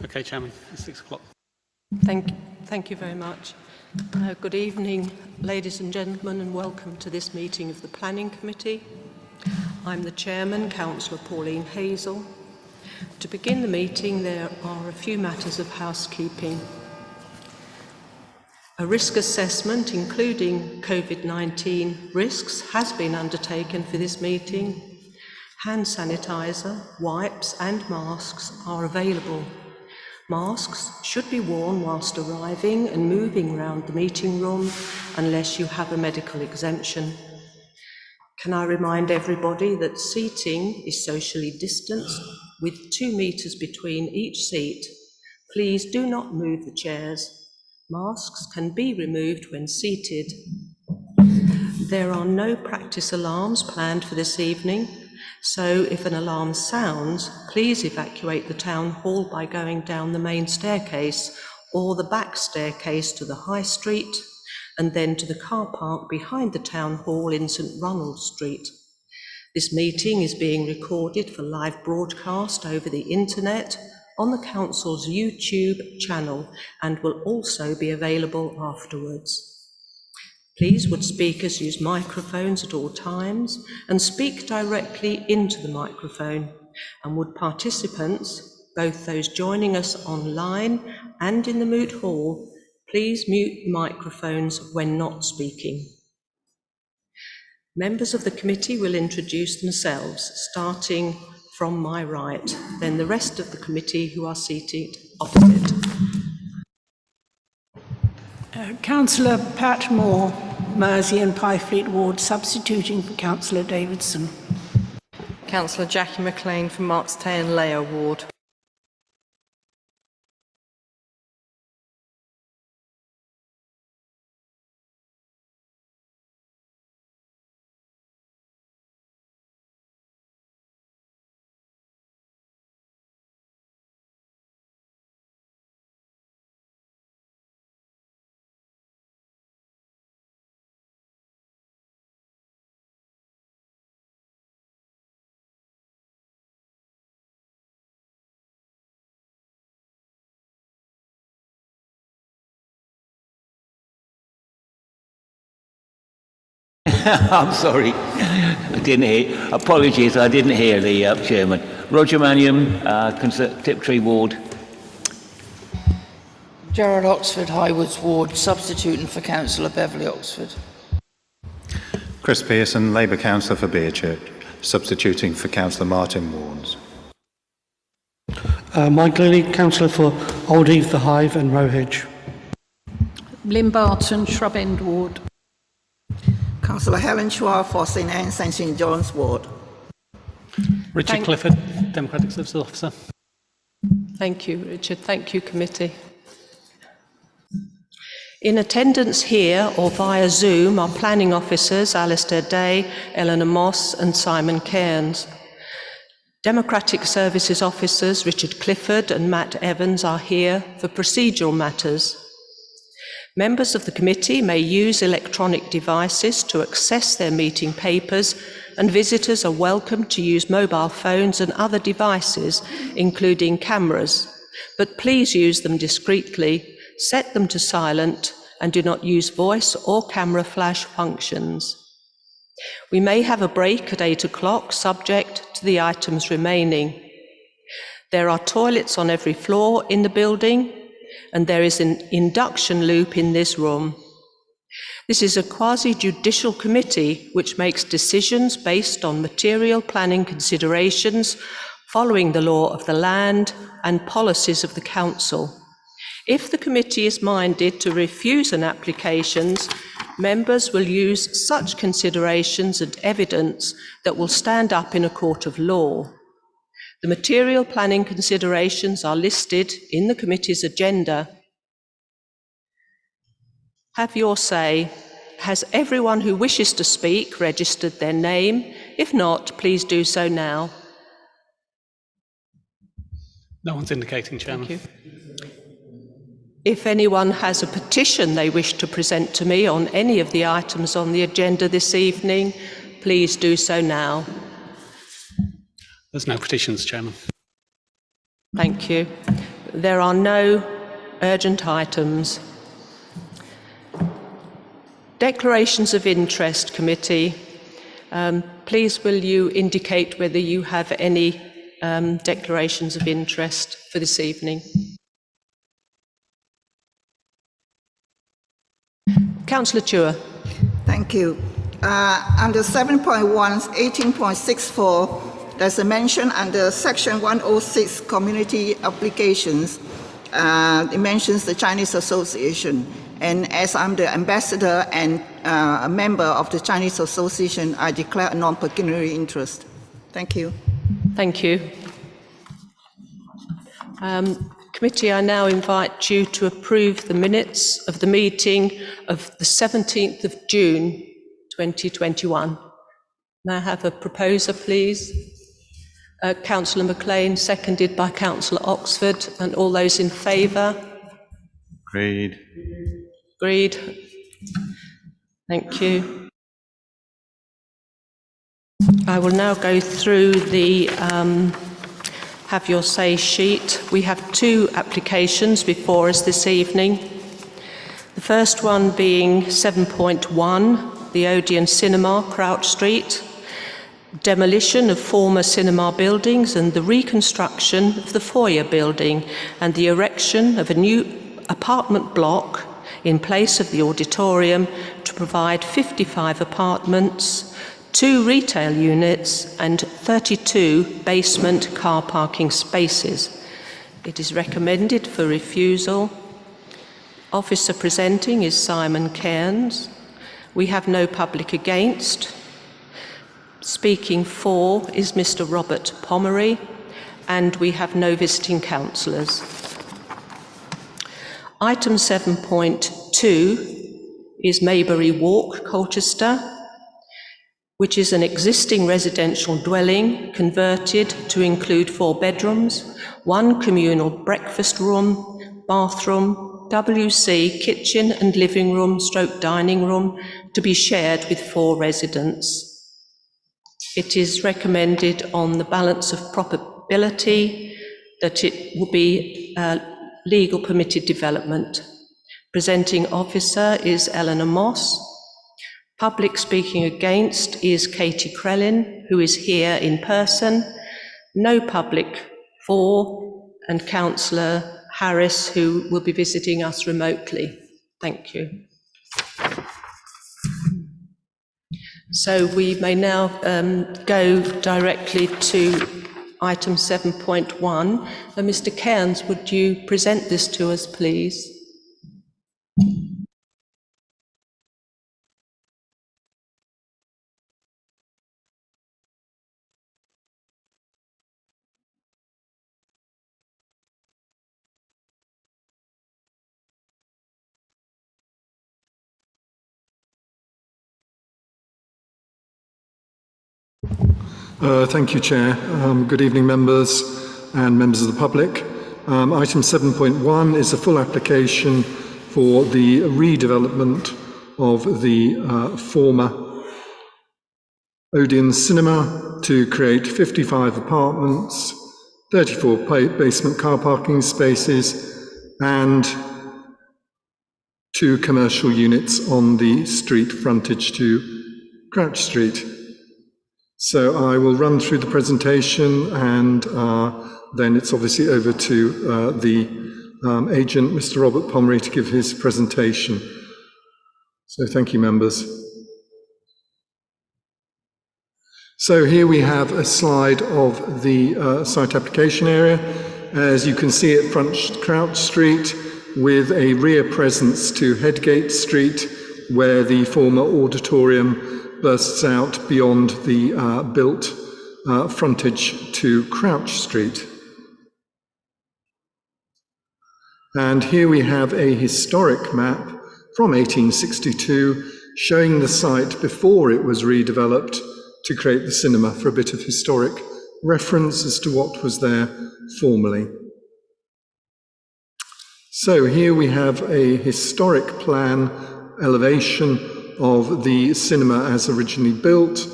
Okay, Chairman, it's 6 o'clock. Thank you very much. Good evening, ladies and gentlemen, and welcome to this meeting of the Planning Committee. I'm the Chairman, Councillor Pauline Hazel. To begin the meeting, there are a few matters of housekeeping. A risk assessment, including COVID-19 risks, has been undertaken for this meeting. Hand sanitizer, wipes and masks are available. Masks should be worn whilst arriving and moving around the meeting room unless you have a medical exemption. Can I remind everybody that seating is socially distanced with 2 metres between each seat. Please do not move the chairs. Masks can be removed when seated. There are no practice alarms planned for this evening, so if an alarm sounds, please evacuate the town hall by going down the main staircase or the back staircase to the High Street and then to the car park behind the town hall in St Ronald Street. This meeting is being recorded for live broadcast over the internet on the Council's YouTube channel and will also be available afterwards. Please would speakers use microphones at all times and speak directly into the microphone, and would participants, both those joining us online and in the moot hall, please mute microphones when not speaking. Members of the committee will introduce themselves, starting from my right, then the rest of the committee who are seated opposite. Councillor Pat Moore, Mersey and Pyfleet Ward, substituting for Councillor Davidson. Councillor Jackie McLean from Markstay and Layer Ward. I'm sorry, I didn't hear. Apologies, I didn't hear the Chairman. Roger Manion, Tiptree Ward. Gerald Oxford, Highwoods Ward, substituting for Councillor Beverley Oxford. Chris Pearson, Labour Councillor for Beerchurch, substituting for Councillor Martin Warnes. Mike Lilly, Councillor for Old Eve, The Hive and Rowhedge. Lynn Barton, Shrub End Ward. Councillor Helen Chua for St Anne's and St John's Ward. Richard Clifford, Democratic Services Officer. Thank you, Richard. Thank you, committee. In attendance here or via Zoom are planning officers Alistair Day, Eleanor Moss and Simon Cairns. Democratic Services Officers Richard Clifford and Matt Evans are here for procedural matters. Members of the committee may use electronic devices to access their meeting papers, and visitors are welcome to use mobile phones and other devices, including cameras. But please use them discreetly, set them to silent, and do not use voice or camera flash functions. We may have a break at 8 o'clock, subject to the items remaining. There are toilets on every floor in the building, and there is an induction loop in this room. This is a quasi-judicial committee which makes decisions based on material planning considerations following the law of the land and policies of the council. If the committee is minded to refuse an application, members will use such considerations and evidence that will stand up in a court of law. The material planning considerations are listed in the committee's agenda. Have your say. Has everyone who wishes to speak registered their name? If not, please do so now. No one's indicating, Chairman. Thank you. If anyone has a petition they wish to present to me on any of the items on the agenda this evening, please do so now. There's no petitions, Chairman. Thank you. There are no urgent items. Declarations of interest committee. Please will you indicate whether you have any declarations of interest for this evening? Councillor Chua. Thank you. Under 7.1, 18.64, there's a mention under Section 106 Community Applications. It mentions the Chinese Association. And as I'm the ambassador and a member of the Chinese Association, I declare a non-pecuniary interest. Thank you. Thank you. Committee, I now invite you to approve the minutes of the meeting of the 17th of June 2021. May I have a proposer, please? Councillor McLean, seconded by Councillor Oxford, and all those in favour? Agreed. Agreed. Thank you. I will now go through the have your say sheet. We have 2 applications before us this evening. The first one being 7.1, the Odeon Cinema, Crouch Street, demolition of former cinema buildings and the reconstruction of the foyer building and the erection of a new apartment block in place of the auditorium to provide 55 apartments, 2 retail units and 32 basement car parking spaces. It is recommended for refusal. Officer presenting is Simon Cairns. We have no public against. Speaking for is Mr. Robert Pomeroy, and we have no visiting councillors. Item 7.2 is Maybury Walk, Colchester, which is an existing residential dwelling converted to include 4 bedrooms, 1 communal breakfast room, bathroom, WC, kitchen and living room / dining room to be shared with 4 residents. It is recommended on the balance of probability that it will be legal permitted development. Presenting officer is Eleanor Moss. Public speaking against is Katie Crellin, who is here in person. No public for, and Councillor Harris, who will be visiting us remotely. Thank you. So we may now go directly to item 7.1. Mr. Cairns, would you present this to us, please? Thank you, Chair. Good evening, members and members of the public. Item 7.1 is a full application for the redevelopment of the former Odeon Cinema to create 55 apartments, 34 basement car parking spaces, and 2 commercial units on the street frontage to Crouch Street. So I will run through the presentation, and then it's obviously over to the agent, Mr. Robert Pomeroy, to give his presentation. So thank you, members. So here we have a slide of the site application area. As you can see, it fronts Crouch Street with a rear presence to Headgate Street, where the former auditorium bursts out beyond the built frontage to Crouch Street. And here we have a historic map from 1862 showing the site before it was redeveloped to create the cinema, for a bit of historic reference as to what was there formerly. So here we have a historic plan elevation of the cinema as originally built.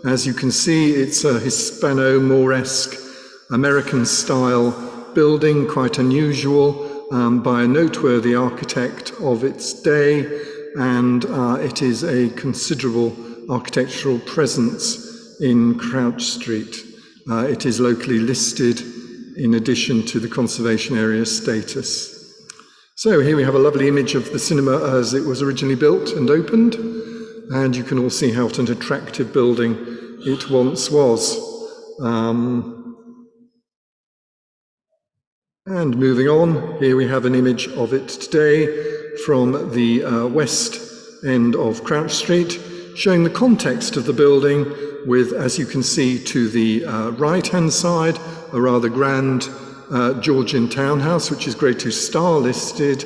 As you can see, it's a Hispano-Moresque American style building, quite unusual, by a noteworthy architect of its day, and it is a considerable architectural presence in Crouch Street. It is locally listed in addition to the conservation area status. So here we have a lovely image of the cinema as it was originally built and opened, and you can all see how what an attractive building it once was. And moving on, here we have an image of it today from the west end of Crouch Street, showing the context of the building with, as you can see to the right-hand side, a rather grand Georgian townhouse, which is Grade 2 star listed,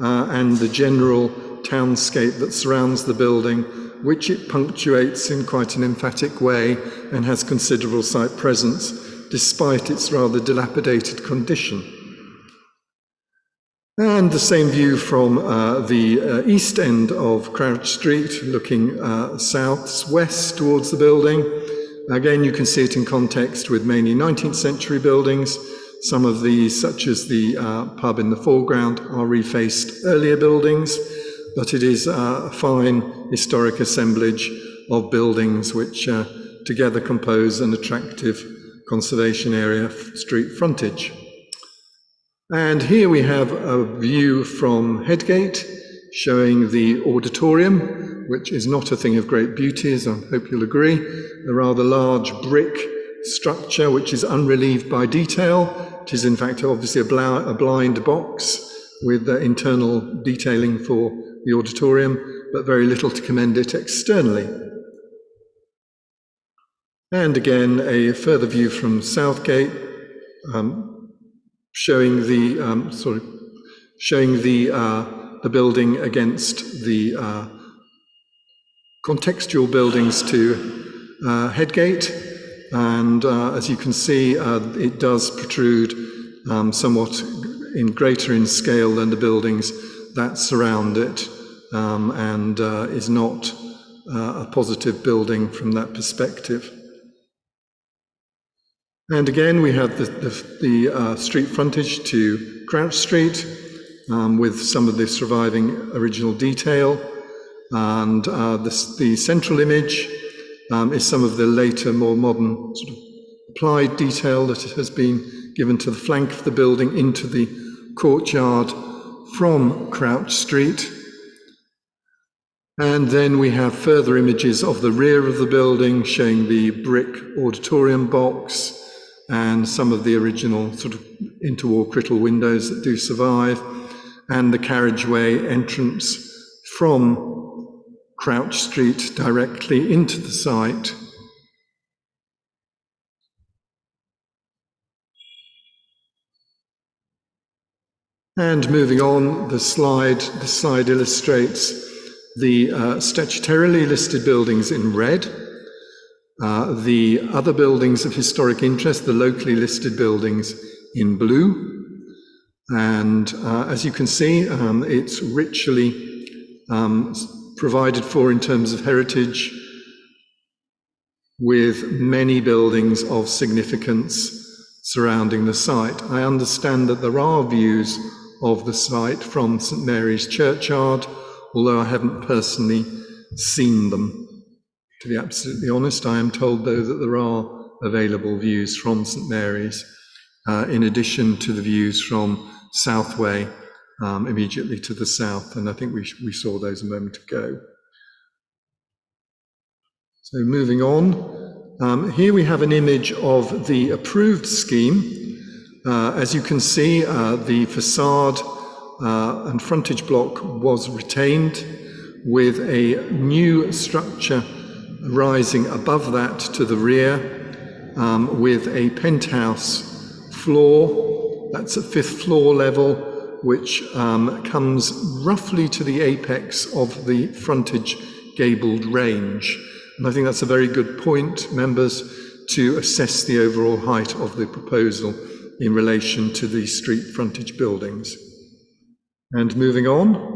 and the general townscape that surrounds the building, which it punctuates in quite an emphatic way and has considerable site presence, despite its rather dilapidated condition. And the same view from the east end of Crouch Street, looking south-west towards the building. Again, you can see it in context with mainly 19th century buildings. Some of these, such as the pub in the foreground, are refaced earlier buildings, but it is a fine historic assemblage of buildings which together compose an attractive conservation area street frontage. And here we have a view from Headgate showing the auditorium, which is not a thing of great beauty, as I hope you'll agree. A rather large brick structure which is unrelieved by detail. It is in fact obviously a blind box with internal detailing for the auditorium, but very little to commend it externally. And again, a further view from Southgate, showing the building against the contextual buildings to Headgate, and as you can see, it does protrude somewhat greater in scale than the buildings that surround it, and is not a positive building from that perspective. And again, we have the street frontage to Crouch Street with some of the surviving original detail. And the central image is some of the later, more modern sort of applied detail that has been given to the flank of the building into the courtyard from Crouch Street. And then we have further images of the rear of the building showing the brick auditorium box and some of the original sort of interwall crittle windows that do survive, and the carriageway entrance from Crouch Street directly into the site. And moving on, the slide illustrates the statutorily listed buildings in red. The other buildings of historic interest, the locally listed buildings, in blue. And as you can see, it's richly provided for in terms of heritage, with many buildings of significance surrounding the site. I understand that there are views of the site from St Mary's Churchyard, although I haven't personally seen them. To be absolutely honest, I am told, though, that there are available views from St Mary's, in addition to the views from Southway, immediately to the south, and I think we saw those a moment ago. So moving on, here we have an image of the approved scheme. As you can see, the facade and frontage block was retained, with a new structure rising above that to the rear, with a penthouse floor, that's at 5th floor level, which comes roughly to the apex of the frontage gabled range. And I think that's a very good point, members, to assess the overall height of the proposal in relation to the street frontage buildings. And moving on,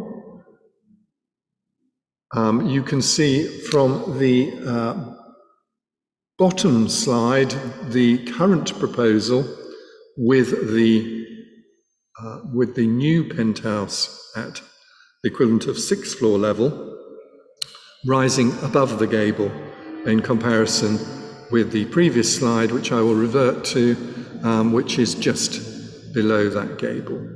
you can see from the bottom slide the current proposal, with the new penthouse at the equivalent of 6th floor level, rising above the gable in comparison with the previous slide, which I will revert to, which is just below that gable.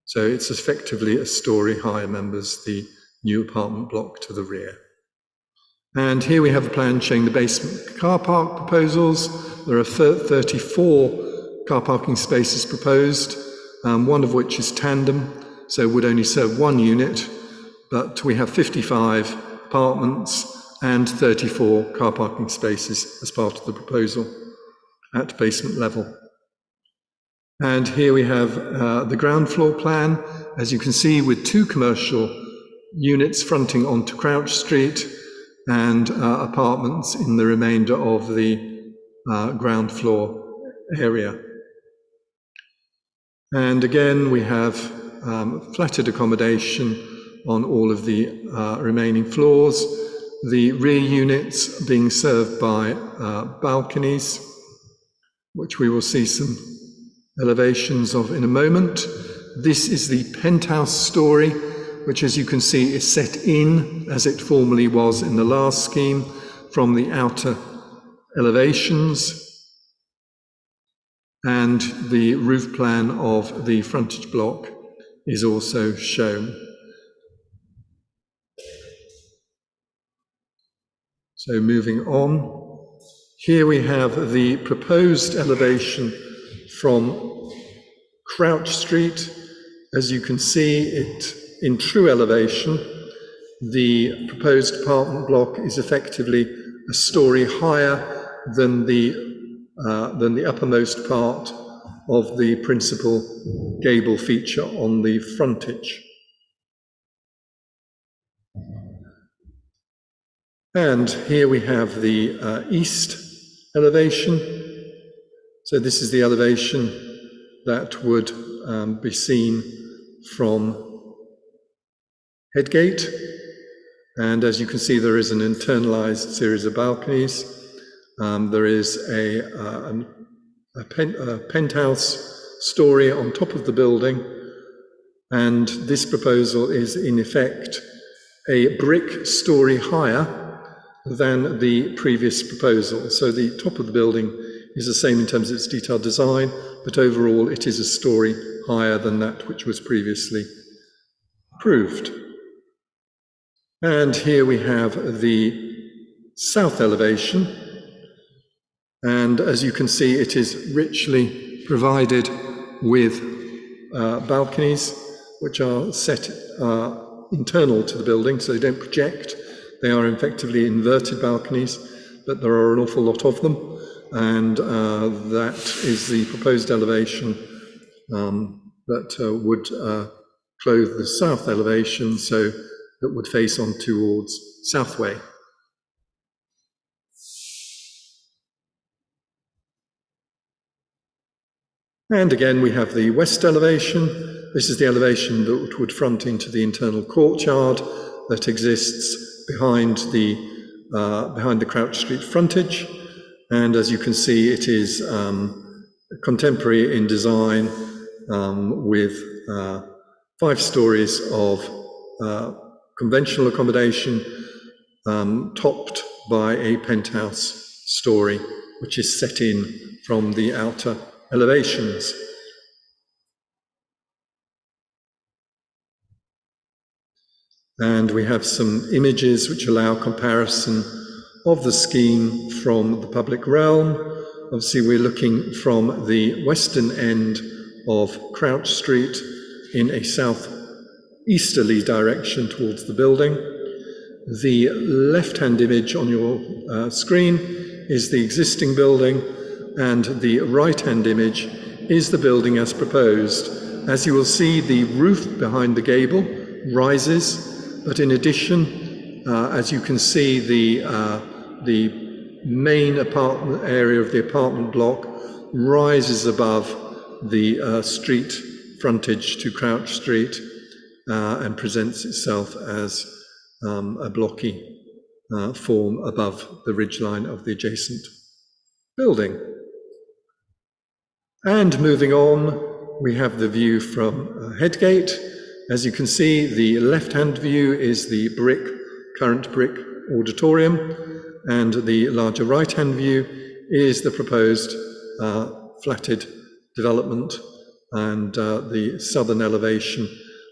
So it's effectively a story higher, members, the new apartment block to the rear. And here we have a plan showing the basement car park proposals. There are 34 car parking spaces proposed, one of which is tandem, so would only serve one unit, but we have 55 apartments and 34 car parking spaces as part of the proposal at basement level. And here we have the ground floor plan, as you can see, with 2 commercial units fronting onto Crouch Street and apartments in the remainder of the ground floor area. And again, we have flatted accommodation on all of the remaining floors, the rear units being served by balconies, which we will see some elevations of in a moment. This is the penthouse story, which, as you can see, is set in, as it formerly was in the last scheme, from the outer elevations. And the roof plan of the frontage block is also shown. So moving on, here we have the proposed elevation from Crouch Street. As you can see, it in true elevation, the proposed apartment block is effectively a story higher than the uppermost part of the principal gable feature on the frontage. And here we have the east elevation. So this is the elevation that would be seen from Headgate. And as you can see, there is an internalized series of balconies. There is a penthouse story on top of the building. And this proposal is in effect a brick story higher than the previous proposal. So the top of the building is the same in terms of its detailed design, but overall it is a story higher than that which was previously approved. And here we have the south elevation. And as you can see, it is richly provided with balconies, which are set internal to the building, so they don't project. They are effectively inverted balconies, but there are an awful lot of them. And that is the proposed elevation that would clothe the south elevation, so that would face on towards Southway. And again, we have the west elevation. This is the elevation that would front into the internal courtyard that exists behind the Crouch Street frontage. And as you can see, it is contemporary in design with 5 stories of conventional accommodation topped by a penthouse story, which is set in from the outer elevations. And we have some images which allow comparison of the scheme from the public realm. Obviously, we're looking from the western end of Crouch Street in a southeasterly direction towards the building. The left-hand image on your screen is the existing building, and the right-hand image is the building as proposed. As you will see, the roof behind the gable rises, but in addition, as you can see, the main apartment area of the apartment block rises above the street frontage to Crouch Street and presents itself as a blocky form above the ridgeline of the adjacent building. And moving on, we have the view from Headgate. As you can see, the left-hand view is the current brick auditorium, and the larger right-hand view is the proposed flatted development and the southern elevation,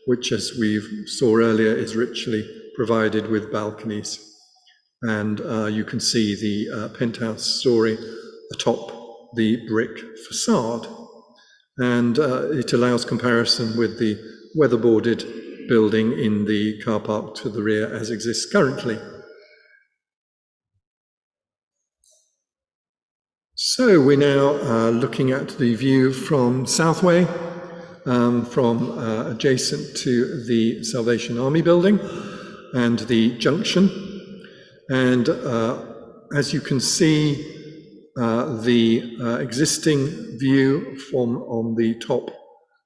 which, as we saw earlier, is richly provided with balconies. And you can see the penthouse story atop the brick facade. And it allows comparison with the weatherboarded building in the car park to the rear as exists currently. So we're now looking at the view from Southway, from adjacent to the Salvation Army building and the junction. And as you can see, the existing view from on the top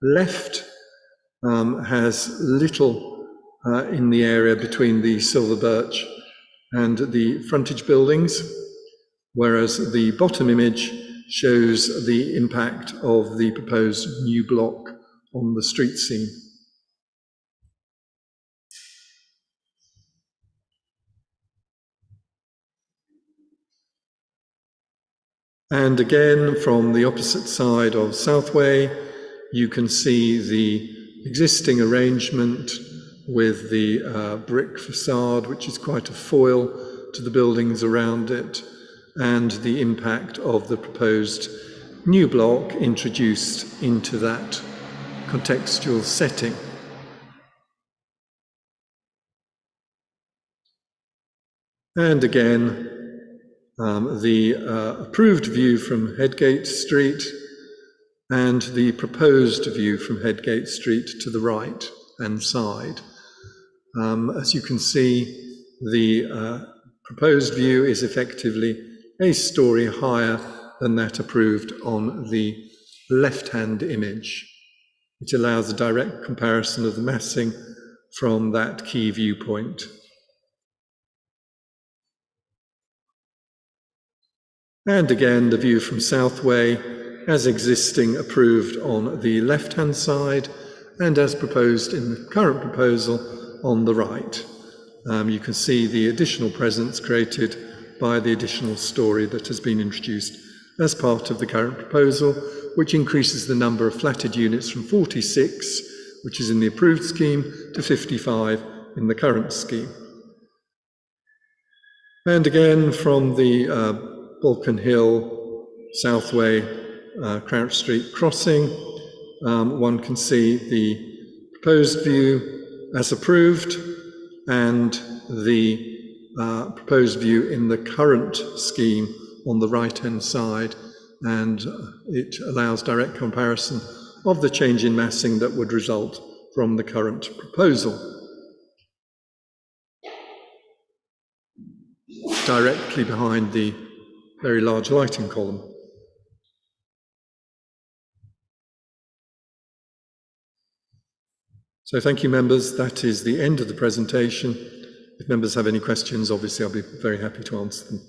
left has little in the area between the Silver Birch and the Frontage buildings, whereas the bottom image shows the impact of the proposed new block on the street scene. And again, from the opposite side of Southway, you can see the existing arrangement with the brick facade, which is quite a foil to the buildings around it, and the impact of the proposed new block introduced into that contextual setting. And again, the approved view from Headgate Street and the proposed view from Headgate Street to the right hand side. As you can see, the proposed view is effectively a story higher than that approved on the left-hand image. It allows a direct comparison of the massing from that key viewpoint. And again, the view from Southway as existing approved on the left-hand side and as proposed in the current proposal on the right. You can see the additional presence created by the additional story that has been introduced as part of the current proposal, which increases the number of flatted units from 46, which is in the approved scheme, to 55 in the current scheme. And again, from the Balkan Hill, Southway, Crouch Street crossing, one can see the proposed view as approved and the proposed view in the current scheme on the right-hand side, and it allows direct comparison of the change in massing that would result from the current proposal. Directly behind the very large lighting column. So thank you, members. That is the end of the presentation. If members have any questions, obviously I'll be very happy to answer them.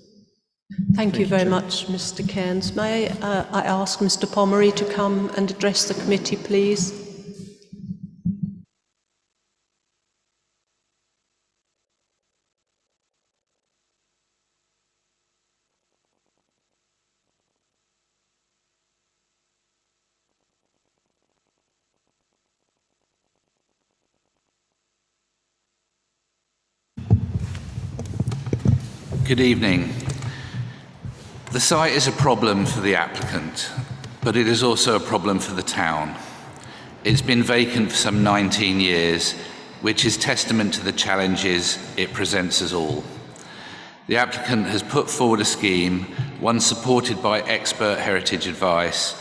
Thank you very much, Mr. Cairns. May I ask Mr. Pomeroy to come and address the committee, please? Good evening. The site is a problem for the applicant, but it is also a problem for the town. It's been vacant for some 19 years, which is testament to the challenges it presents us all. The applicant has put forward a scheme, one supported by expert heritage advice,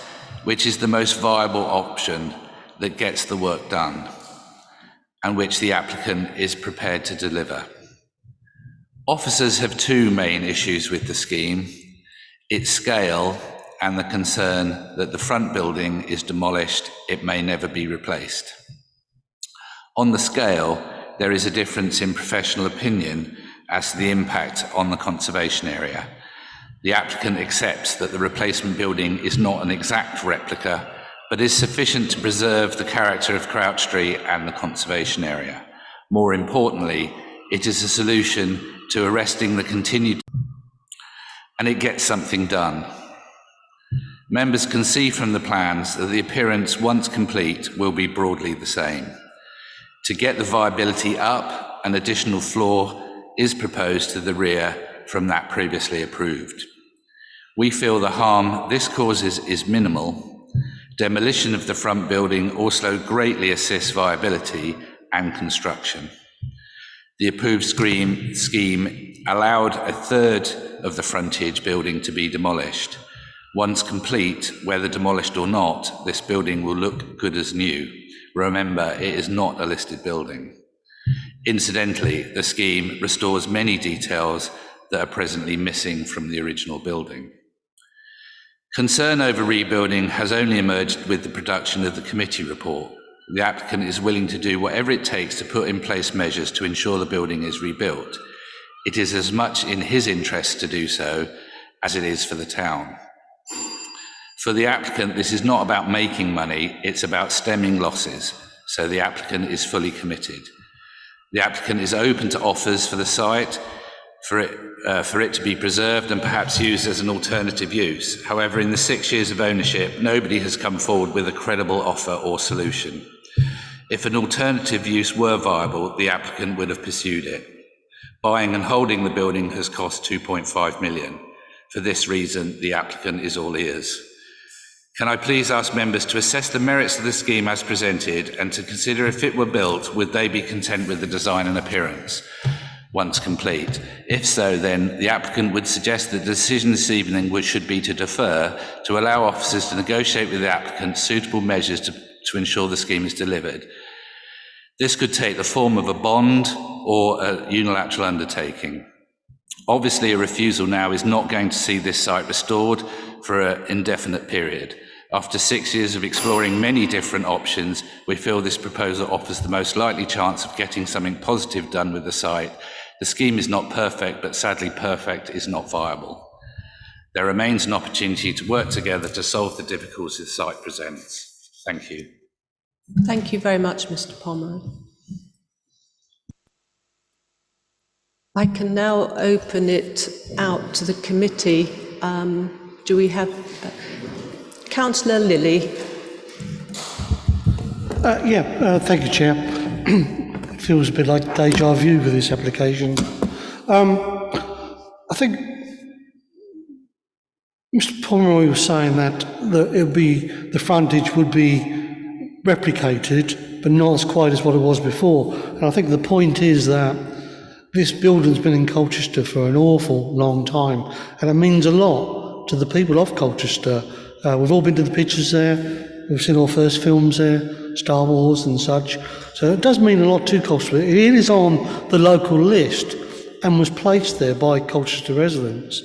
which is the most viable option that gets the work done, and which the applicant is prepared to deliver. Officers have two main issues with the scheme: its scale and the concern that the front building is demolished, it may never be replaced. On the scale, there is a difference in professional opinion as to the impact on the conservation area. The applicant accepts that the replacement building is not an exact replica, but is sufficient to preserve the character of Crouch Street and the conservation area. More importantly, it is a solution to arresting the continued, and it gets something done. Members can see from the plans that the appearance, once complete, will be broadly the same. To get the viability up, an additional floor is proposed to the rear from that previously approved. We feel the harm this causes is minimal. Demolition of the front building also greatly assists viability and construction. The approved scheme allowed a third of the frontage building to be demolished. Once complete, whether demolished or not, this building will look good as new. Remember, it is not a listed building. Incidentally, the scheme restores many details that are presently missing from the original building. Concern over rebuilding has only emerged with the production of the committee report. The applicant is willing to do whatever it takes to put in place measures to ensure the building is rebuilt. It is as much in his interest to do so as it is for the town. For the applicant, this is not about making money, it's about stemming losses, so the applicant is fully committed. The applicant is open to offers for the site, for it to be preserved and perhaps used as an alternative use. However, in the 6 years of ownership, nobody has come forward with a credible offer or solution. If an alternative use were viable, the applicant would have pursued it. Buying and holding the building has cost £2.5 million. For this reason, the applicant is all ears. Can I please ask members to assess the merits of the scheme as presented and to consider if it were built, would they be content with the design and appearance once complete? If so, then the applicant would suggest that the decision this evening should be to defer, to allow officers to negotiate with the applicant suitable measures to ensure the scheme is delivered. This could take the form of a bond or a unilateral undertaking. Obviously, a refusal now is not going to see this site restored for an indefinite period. After 6 years of exploring many different options, we feel this proposal offers the most likely chance of getting something positive done with the site. The scheme is not perfect, but sadly perfect is not viable. There remains an opportunity to work together to solve the difficulties the site presents. Thank you. Thank you very much, Mr. Pomeroy. I can now open it out to the committee. Do we have Councillor Lilly? Thank you, Chair. It feels a bit like deja vu with this application. I think Mr. Pomeroy was saying that the frontage would be replicated, but not as quite as what it was before. And I think the point is that this building's been in Colchester for an awful long time, and it means a lot to the people of Colchester. We've all been to the pictures there, we've seen our first films there, Star Wars and such, so it does mean a lot to Colchester. It is on the local list and was placed there by Colchester residents.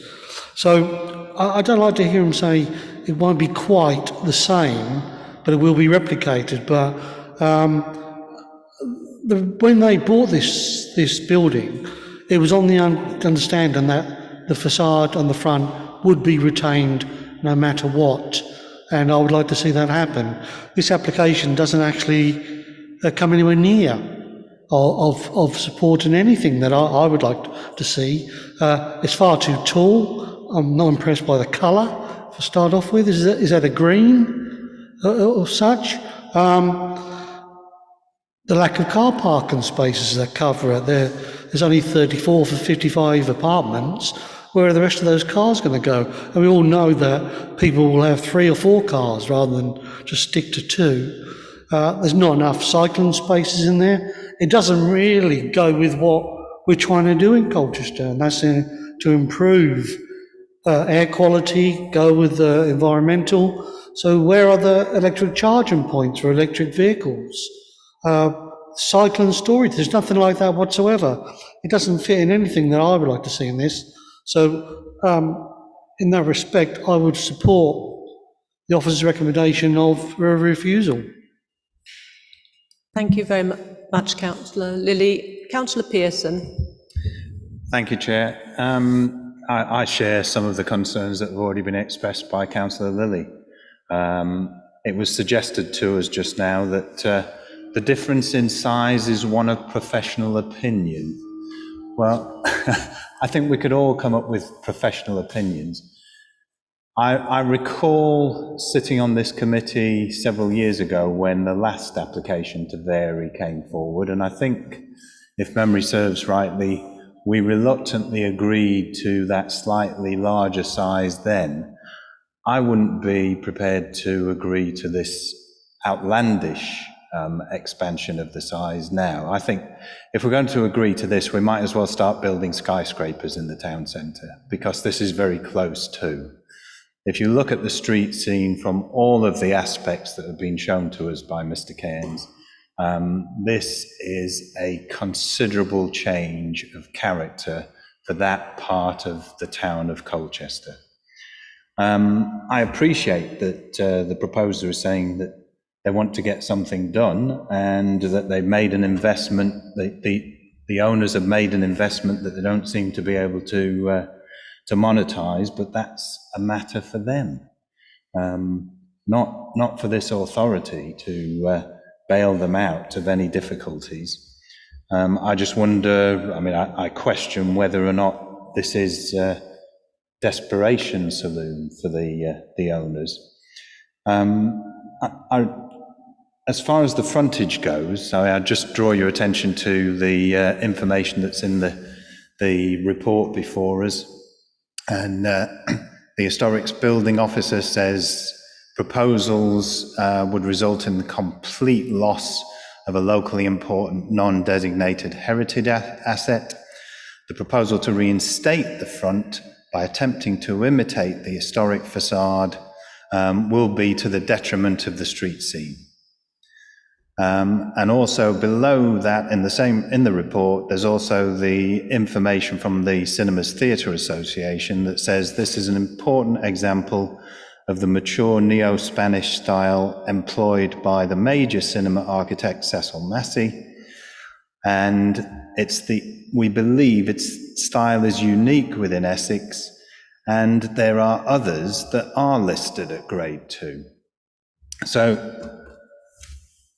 So I don't like to hear him say it won't be quite the same, but it will be replicated. But when they bought this building, it was on the understanding that the facade on the front would be retained no matter what, and I would like to see that happen. This application doesn't actually come anywhere near of supporting anything that I would like to see. It's far too tall. I'm not impressed by the colour, to start off with. Is that a green or such? The lack of car parking spaces that cover it. There's only 34 for 55 apartments. Where are the rest of those cars going to go? And we all know that people will have 3 or 4 cars rather than just stick to 2. There's not enough cycling spaces in there. It doesn't really go with what we're trying to do in Colchester, and that's to improve air quality, go with the environmental. So where are the electric charging points for electric vehicles? Cycling storage, there's nothing like that whatsoever. It doesn't fit in anything that I would like to see in this. So in that respect, I would support the officer's recommendation of refusal. Thank you very much, Councillor Lilly. Councillor Pearson. Thank you, Chair. I share some of the concerns that have already been expressed by Councillor Lilly. It was suggested to us just now that the difference in size is one of professional opinion. Well, I think we could all come up with professional opinions. I recall sitting on this committee several years ago when the last application to vary came forward, and I think, if memory serves rightly, we reluctantly agreed to that slightly larger size then. I wouldn't be prepared to agree to this outlandish expansion of the size now. I think if we're going to agree to this, we might as well start building skyscrapers in the town centre, because this is very close to. If you look at the street scene from all of the aspects that have been shown to us by Mr. Cairns, this is a considerable change of character for that part of the town of Colchester. I appreciate that the proposer is saying that they want to get something done and that they've made an investment, the owners have made an investment that they don't seem to be able to monetize, but that's a matter for them, not for this authority to bail them out of any difficulties. I just wonder, I mean, I question whether or not this is desperation saloon for the owners. As far as the frontage goes, I just draw your attention to the information that's in the report before us. And the Historics Building Officer says proposals would result in the complete loss of a locally important non-designated heritage asset. The proposal to reinstate the front by attempting to imitate the historic facade will be to the detriment of the street scene. And also below that, in the report, there's also the information from the Cinemas Theatre Association that says this is an important example of the mature neo-Spanish style employed by the major cinema architect Cecil Massey, and we believe its style is unique within Essex, and there are others that are listed at grade 2. So,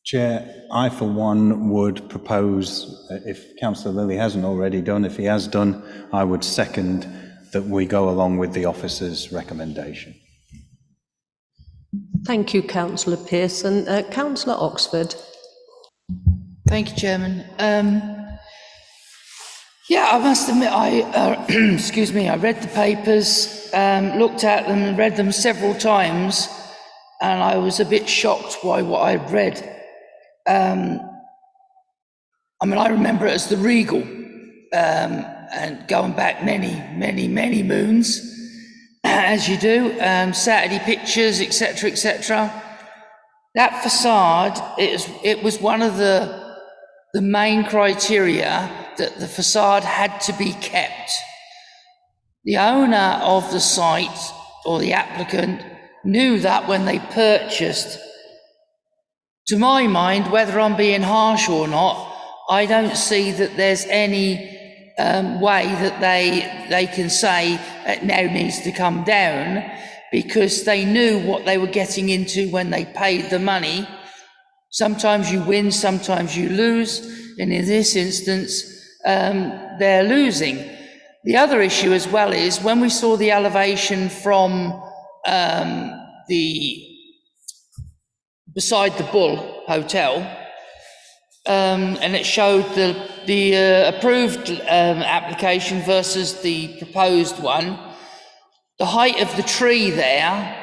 Chair, I for one would propose, if Councillor Lilly hasn't already done, if he has done, I would second that we go along with the officer's recommendation. Thank you, Councillor Pearson. Councillor Oxford. Thank you, Chairman. Yeah, I must admit, excuse me, I read the papers, looked at them and read them several times, and I was a bit shocked by what I'd read. I mean, I remember it as the Regal, and going back many moons, as you do, Saturday pictures, etc., etc. That facade, it was one of the main criteria that the facade had to be kept. The owner of the site, or the applicant, knew that when they purchased. To my mind, whether I'm being harsh or not, I don't see that there's any way that they can say it now needs to come down, because they knew what they were getting into when they paid the money. Sometimes you win, sometimes you lose, and in this instance, they're losing. The other issue as well is when we saw the elevation from beside the Bull Hotel, and it showed the approved application versus the proposed one. The height of the tree there,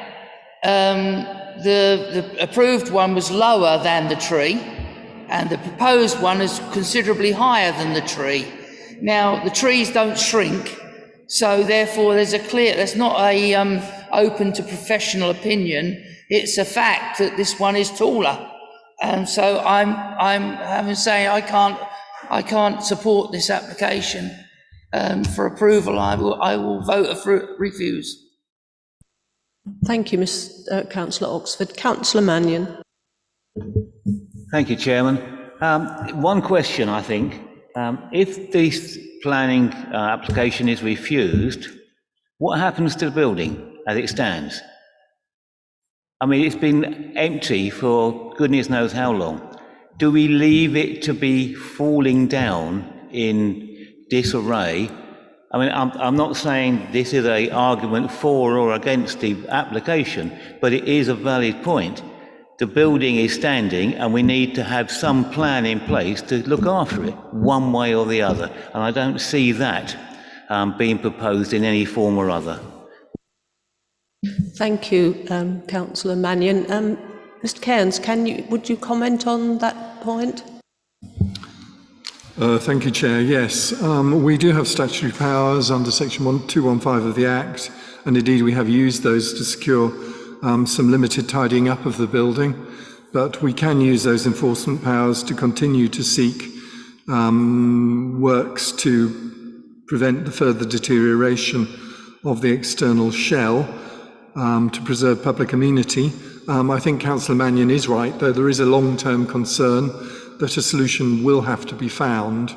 the approved one was lower than the tree, and the proposed one is considerably higher than the tree. Now, the trees don't shrink, so therefore there's not a open to professional opinion. It's a fact that this one is taller. And so I'm having to say I can't support this application for approval. I will vote for refuse. Thank you, Councillor Oxford. Councillor Mannion. Thank you, Chairman. One question, I think. If this planning application is refused, What happens to the building as it stands? I mean, it's been empty for goodness knows how long. Do we leave it to be falling down in disarray? I mean, I'm not saying this is an argument for or against the application, but it is a valid point. The building is standing and we need to have some plan in place to look after it, one way or the other. And I don't see that being proposed in any form or other. Thank you, Councillor Mannion. Mr Cairns, would you comment on that point? Thank you, Chair. Yes, we do have statutory powers under Section 215 of the Act, and indeed we have used those to secure some limited tidying up of the building, but we can use those enforcement powers to continue to seek works to prevent the further deterioration of the external shell to preserve public amenity. I think Councillor Mannion is right, though there is a long-term concern that a solution will have to be found.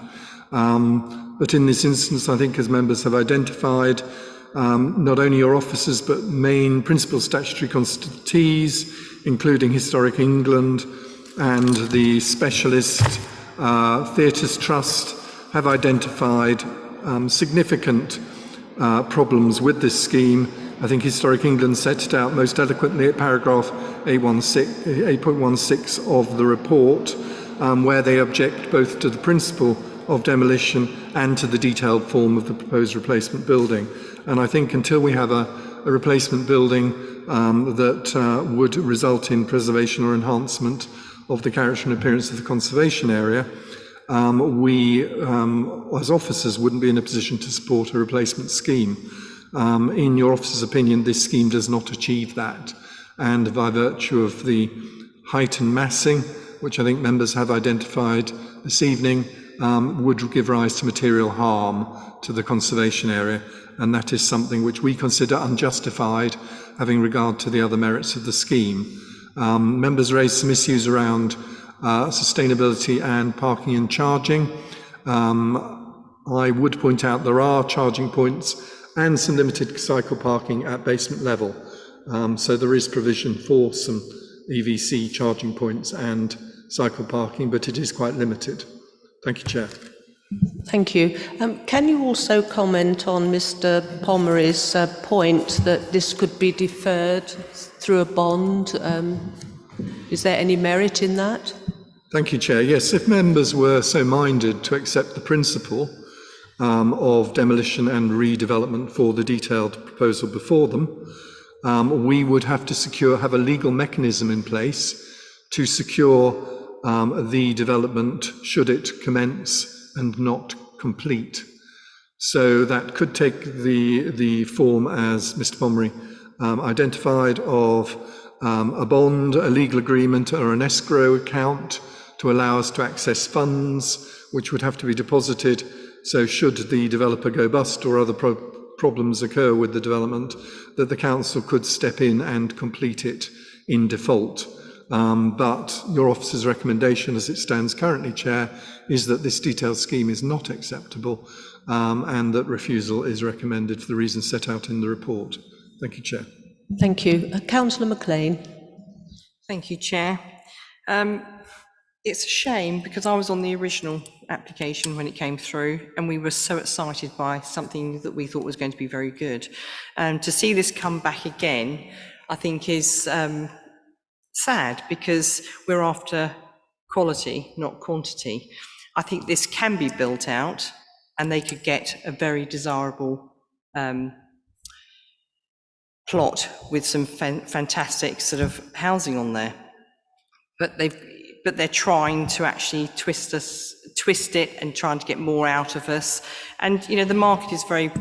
But in this instance, I think as members have identified, not only your officers, but main principal statutory constitutees, including Historic England and the Specialist Theatres Trust, have identified significant problems with this scheme. I think Historic England set it out most eloquently at paragraph 8.16 of the report, where they object both to the principle of demolition and to the detailed form of the proposed replacement building. And I think until we have a replacement building that would result in preservation or enhancement of the character and appearance of the conservation area, we as officers wouldn't be in a position to support a replacement scheme. In your officer's opinion, this scheme does not achieve that, and by virtue of the heightened massing, which I think members have identified this evening, would give rise to material harm to the conservation area, and that is something which we consider unjustified, having regard to the other merits of the scheme. Members raised some issues around sustainability and parking and charging. I would point out there are charging points and some limited cycle parking at basement level. So there is provision for some EVC charging points and cycle parking, but it is quite limited. Thank you, Chair. Thank you. Can you also comment on Mr Pomery's point that this could be deferred through a bond? Is there any merit in that? Thank you, Chair. Yes, if members were so minded to accept the principle of demolition and redevelopment for the detailed proposal before them, we would have to have a legal mechanism in place to secure the development should it commence and not complete. So that could take the form, as Mr Pomery identified, of a bond, a legal agreement, or an escrow account to allow us to access funds which would have to be deposited. So should the developer go bust or other problems occur with the development, that the council could step in and complete it in default. But your officer's recommendation as it stands currently, Chair, is that this detailed scheme is not acceptable and that refusal is recommended for the reasons set out in the report. Thank you, Chair. Thank you. Councillor McLean. Thank you, Chair. It's a shame because I was on the original application when it came through and we were so excited by something that we thought was going to be very good. To see this come back again, I think is sad because we're after quality, not quantity. I think this can be built out and they could get a very desirable plot with some fantastic sort of housing on there. But they're trying to actually twist it and trying to get more out of us. And, you know, the market is very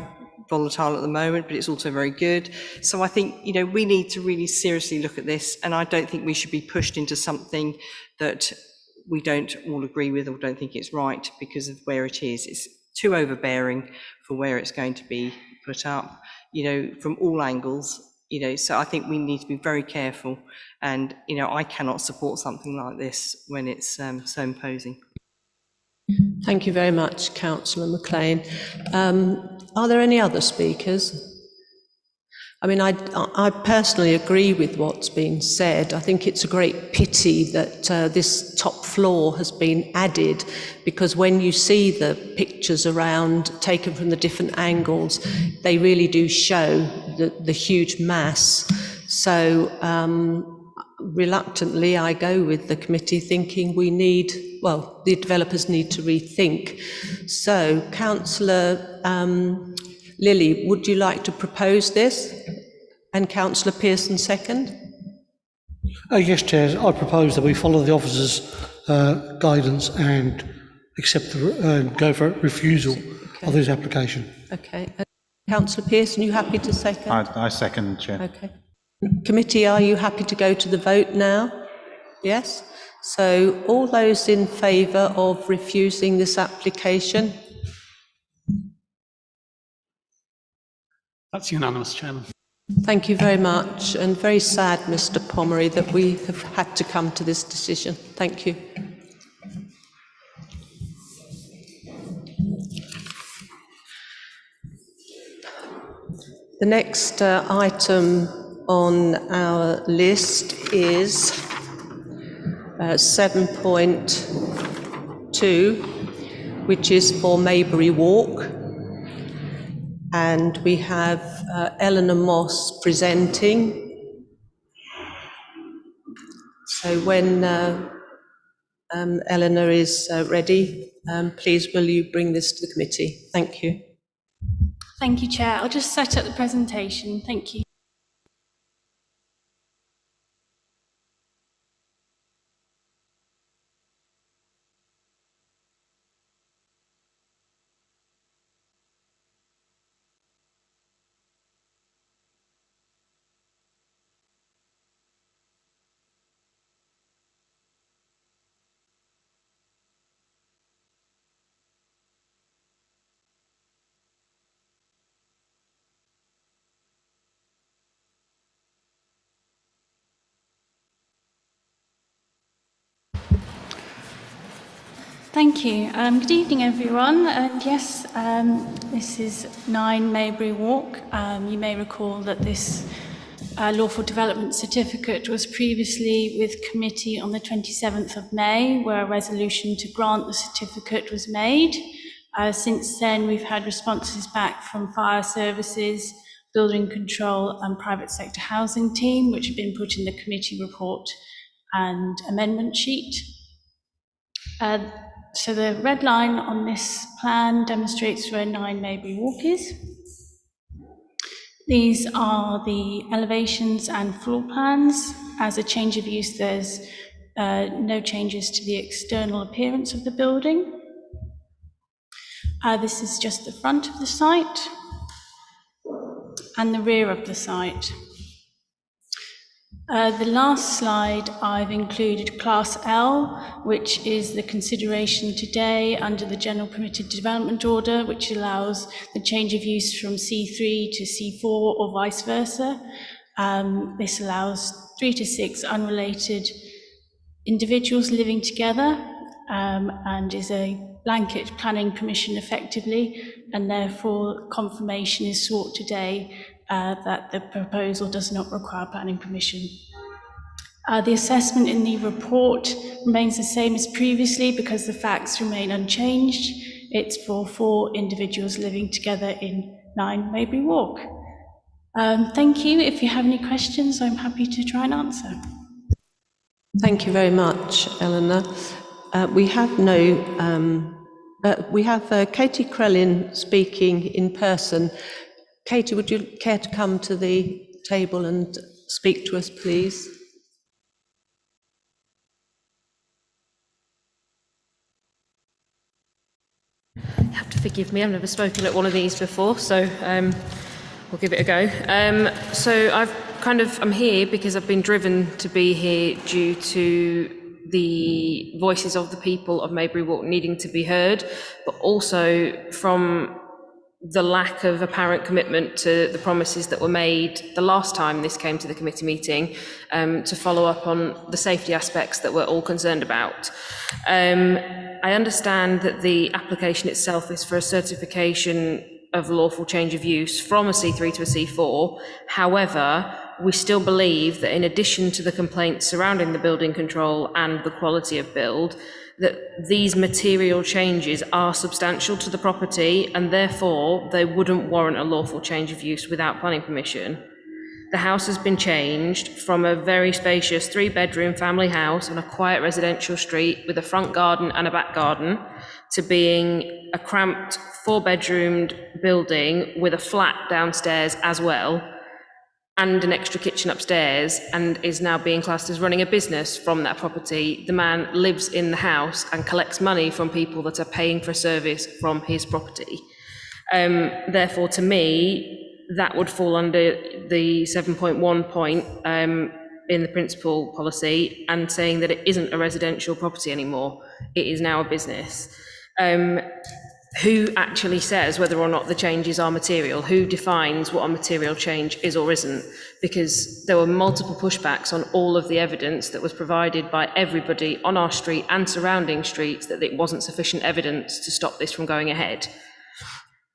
volatile at the moment, but it's also very good. So I think, you know, we need to really seriously look at this. And I don't think we should be pushed into something that we don't all agree with or don't think it's right because of where it is. It's too overbearing for where it's going to be put up, you know, from all angles. You know, so I think we need to be very careful and, you know, I cannot support something like this when it's so imposing. Thank you very much, Councillor McLean. Are there any other speakers? I mean, I personally agree with what's been said. I think it's a great pity that this top floor has been added, because when you see the pictures around taken from the different angles, they really do show the huge mass. So reluctantly, I go with the committee thinking the developers need to rethink. So, Councillor Lilly, would you like to propose this? And Councillor Pearson second? Yes, Chair, I propose that we follow the officer's guidance and go for refusal of this application. Okay. Councillor Pearson, you happy to second? I second, Chair. Okay. Committee, are you happy to go to the vote now? Yes? So all those in favour of refusing this application? That's unanimous, Chairman. Thank you very much, and very sad, Mr. Pomeroy, that we have had to come to this decision. Thank you. The next item on our list is 7.2, which is for Maybury Walk. And we have Eleanor Moss presenting. So when Eleanor is ready, please will you bring this to the committee? Thank you. Thank you, Chair. I'll just set up the presentation. Thank you. Thank you. Good evening, everyone. And yes, this is 9 Maybury Walk. You may recall that this lawful development certificate was previously with committee on the 27th of May, where a resolution to grant the certificate was made. Since then, we've had responses back from fire services, building control and private sector housing team, which have been put in the committee report and amendment sheet. So the red line on this plan demonstrates where 9 Maybury Walk is. These are the elevations and floor plans. As a change of use, there's no changes to the external appearance of the building. This is just the front of the site and the rear of the site. The last slide, I've included Class L, which is the consideration today under the General Permitted Development Order, which allows the change of use from C3 to C4 or vice versa. This allows 3 to 6 unrelated individuals living together and is a blanket planning permission effectively, and therefore confirmation is sought today that the proposal does not require planning permission. The assessment in the report remains the same as previously because the facts remain unchanged. It's for 4 individuals living together in 9 Maybury Walk. Thank you. If you have any questions, I'm happy to try and answer. Thank you very much, Eleanor. We have Katie Krellin speaking in person. Katie, would you care to come to the table and speak to us, please? You have to forgive me, I've never spoken at one of these before, so we'll give it a go. I'm here because I've been driven to be here due to the voices of the people of Maybury Walk needing to be heard, but also from the lack of apparent commitment to the promises that were made the last time this came to the committee meeting to follow up on the safety aspects that we're all concerned about. I understand that the application itself is for a certification of lawful change of use from a C3 to a C4. However, we still believe that in addition to the complaints surrounding the building control and the quality of build, that these material changes are substantial to the property and therefore they wouldn't warrant a lawful change of use without planning permission. The house has been changed from a very spacious 3-bedroom family house on a quiet residential street with a front garden and a back garden to being a cramped 4-bedroomed building with a flat downstairs as well and an extra kitchen upstairs, and is now being classed as running a business from that property. The man lives in the house and collects money from people that are paying for a service from his property. Therefore, to me, that would fall under the 7.1 point in the principal policy and saying that it isn't a residential property anymore. It is now a business. Who actually says whether or not the changes are material? Who defines what a material change is or isn't? Because there were multiple pushbacks on all of the evidence that was provided by everybody on our street and surrounding streets that it wasn't sufficient evidence to stop this from going ahead.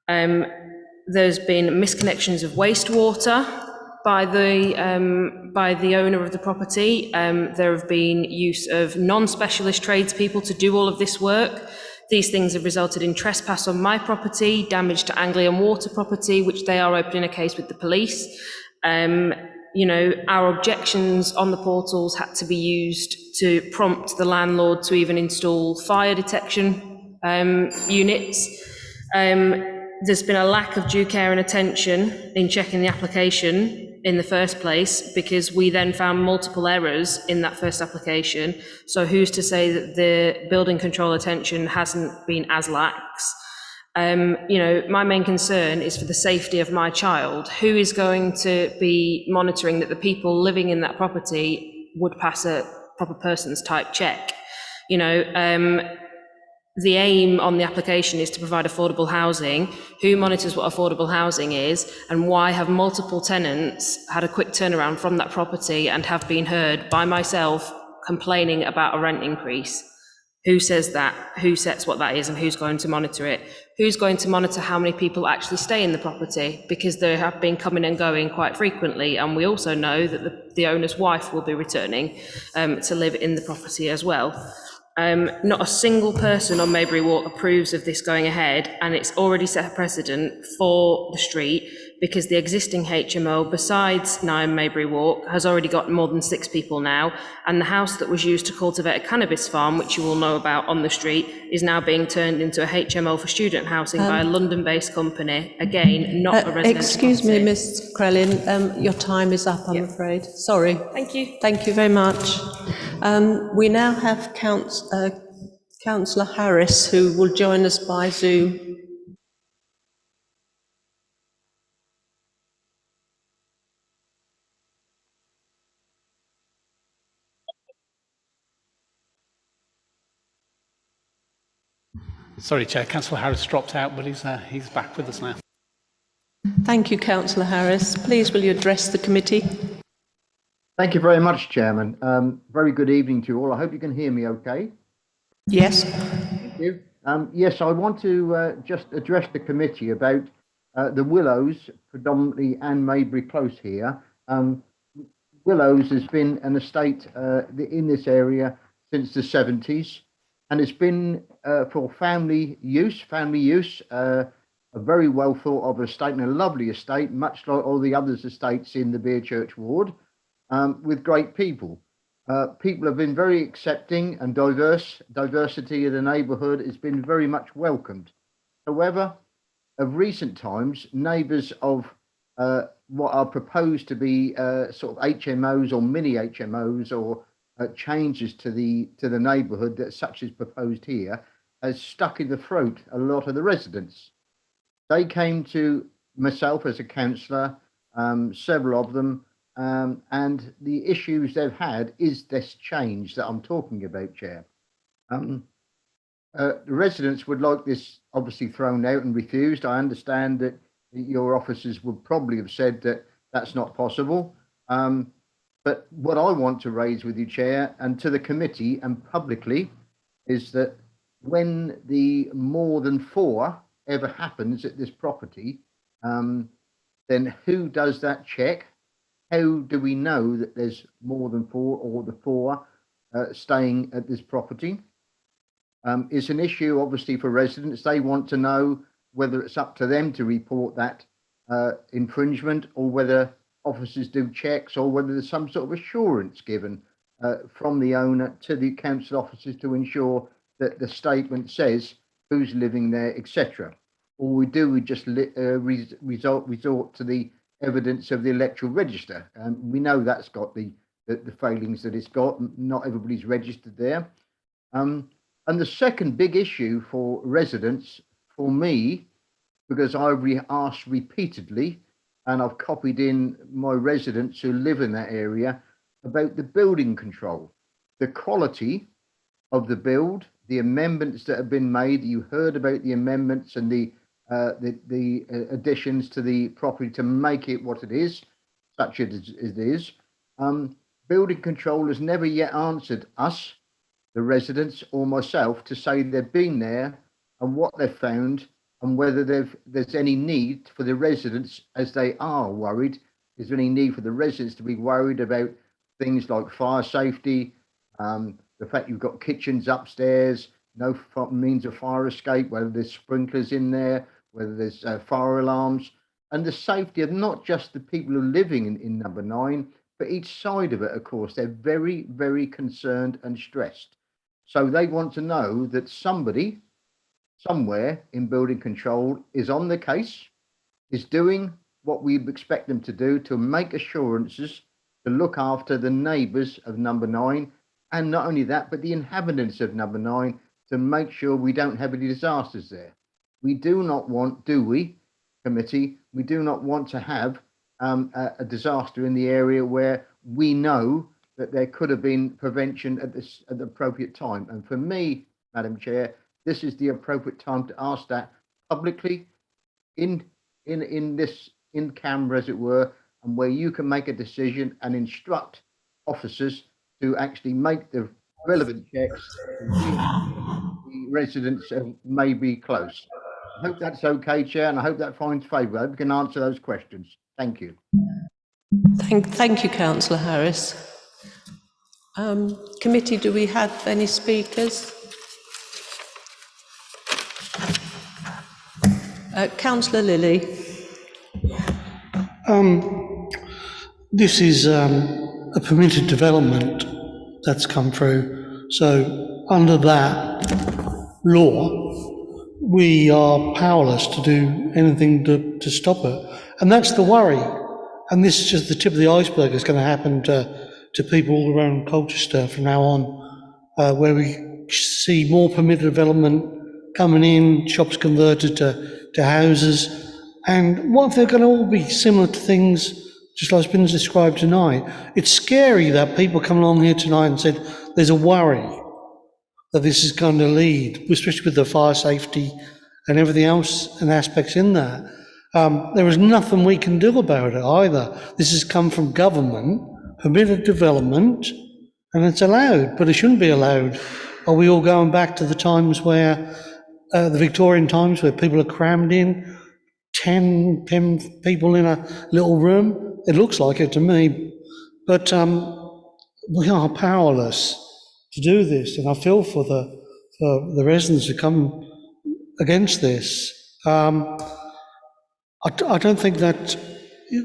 There's been misconnections of wastewater by the owner of the property. There have been use of non-specialist tradespeople to do all of this work. These things have resulted in trespass on my property, damage to Anglian Water property, which they are opening a case with the police. You know, our objections on the portals had to be used to prompt the landlord to even install fire detection units. There's been a lack of due care and attention in checking the application in the first place, because we then found multiple errors in that first application. So who's to say that the building control attention hasn't been as lax? You know, my main concern is for the safety of my child. Who is going to be monitoring that the people living in that property would pass a proper persons type check? You know, the aim on the application is to provide affordable housing. Who monitors what affordable housing is, and why have multiple tenants had a quick turnaround from that property and have been heard by myself complaining about a rent increase? Who says that? Who sets what that is, and who's going to monitor it? Who's going to monitor how many people actually stay in the property? Because they have been coming and going quite frequently, and we also know that the owner's wife will be returning to live in the property as well. Not a single person on Maybury Walk approves of this going ahead, and it's already set a precedent for the street, because the existing HMO besides 9 Maybury Walk has already got more than 6 people now, and the house that was used to cultivate a cannabis farm, which you will know about on the street, is now being turned into a HMO for student housing by a London-based company. Again, not a residential Excuse me, property. Ms Crellin, your time is up, I'm afraid. Sorry. Thank you. Thank you very much. We now have Councillor Harris, who will join us by Zoom. Sorry, Chair. Councillor Harris dropped out, but he's back with us now. Thank you, Councillor Harris. Please, will you address the committee? Thank you very much, Chairman. Very good evening to you all. I hope you can hear me okay. Yes. Thank you. Yes, I want to just address the committee about the Willows, predominantly, and Maybury Close here. Willows has been an estate in this area since the 70s, and it's been for family use, a very well thought of estate and a lovely estate, much like all the other estates in the Beerchurch ward, with great people. People have been very accepting and diversity of the neighbourhood has been very much welcomed. However, of recent times, neighbours of what are proposed to be sort of HMOs or mini HMOs or changes to the neighbourhood that such is proposed here has stuck in the throat a lot of the residents. They came to myself as a councillor, several of them, and the issues they've had is this change that I'm talking about, Chair. The residents would like this obviously thrown out and refused. I understand that your officers would probably have said that that's not possible. But what I want to raise with you, Chair, and to the committee and publicly, is that when the more than 4 ever happens at this property, then who does that check? How do we know that there's more than four or the four staying at this property? It's an issue, obviously, for residents. They want to know whether it's up to them to report that infringement, or whether officers do checks, or whether there's some sort of assurance given from the owner to the council officers to ensure that the statement says who's living there, etc. All we do, we just resort to the evidence of the electoral register. We know that's got the failings that it's got. Not everybody's registered there. And the second big issue for residents, for me, because I've asked repeatedly, and I've copied in my residents who live in that area, about the building control, the quality of the build, the amendments that have been made. You heard about the amendments and the additions to the property to make it what it is, such as it is. Building control has never yet answered us, the residents, or myself, to say they've been there and what they've found, and whether there's any need for the residents, as they are worried. Is there any need for the residents to be worried about things like fire safety, the fact you've got kitchens upstairs, no means of fire escape, whether there's sprinklers in there, whether there's fire alarms, and the safety of not just the people who are living in number 9, but each side of it, of course. They're very, very concerned and stressed. So they want to know that somebody, somewhere in building control, is on the case, is doing what we expect them to do, to make assurances, to look after the neighbours of number 9, and not only that, but the inhabitants of number 9, to make sure we don't have any disasters there. We do not want, do we, committee, we do not want to have a disaster in the area where we know that there could have been prevention at the appropriate time. And for me, Madam Chair, this is the appropriate time to ask that publicly in camera, as it were, and where you can make a decision and instruct officers to actually make the relevant checks. The residents may be close. I hope that's okay, Chair, and I hope that finds favour. I hope we can answer those questions. Thank you. Thank you, Councillor Harris. Committee, do we have any speakers? Councillor Lilly. This is a permitted development that's come through. So under that law, we are powerless to do anything to stop it. And that's the worry. And this is just the tip of the iceberg. It's going to happen to people all around Colchester from now on, where we see more permitted development coming in, shops converted to houses. And what if they're going to all be similar to things just like it's been described tonight? It's scary that people come along here tonight and said there's a worry that this is going to lead, especially with the fire safety and everything else and aspects in that. There is nothing we can do about it either. This has come from government, permitted development, and it's allowed, but it shouldn't be allowed. Are we all going back to the times where, the Victorian times, where people are crammed in, 10 people in a little room? It looks like it to me. But we are powerless to do this, and I feel for the residents who come against this. I don't think that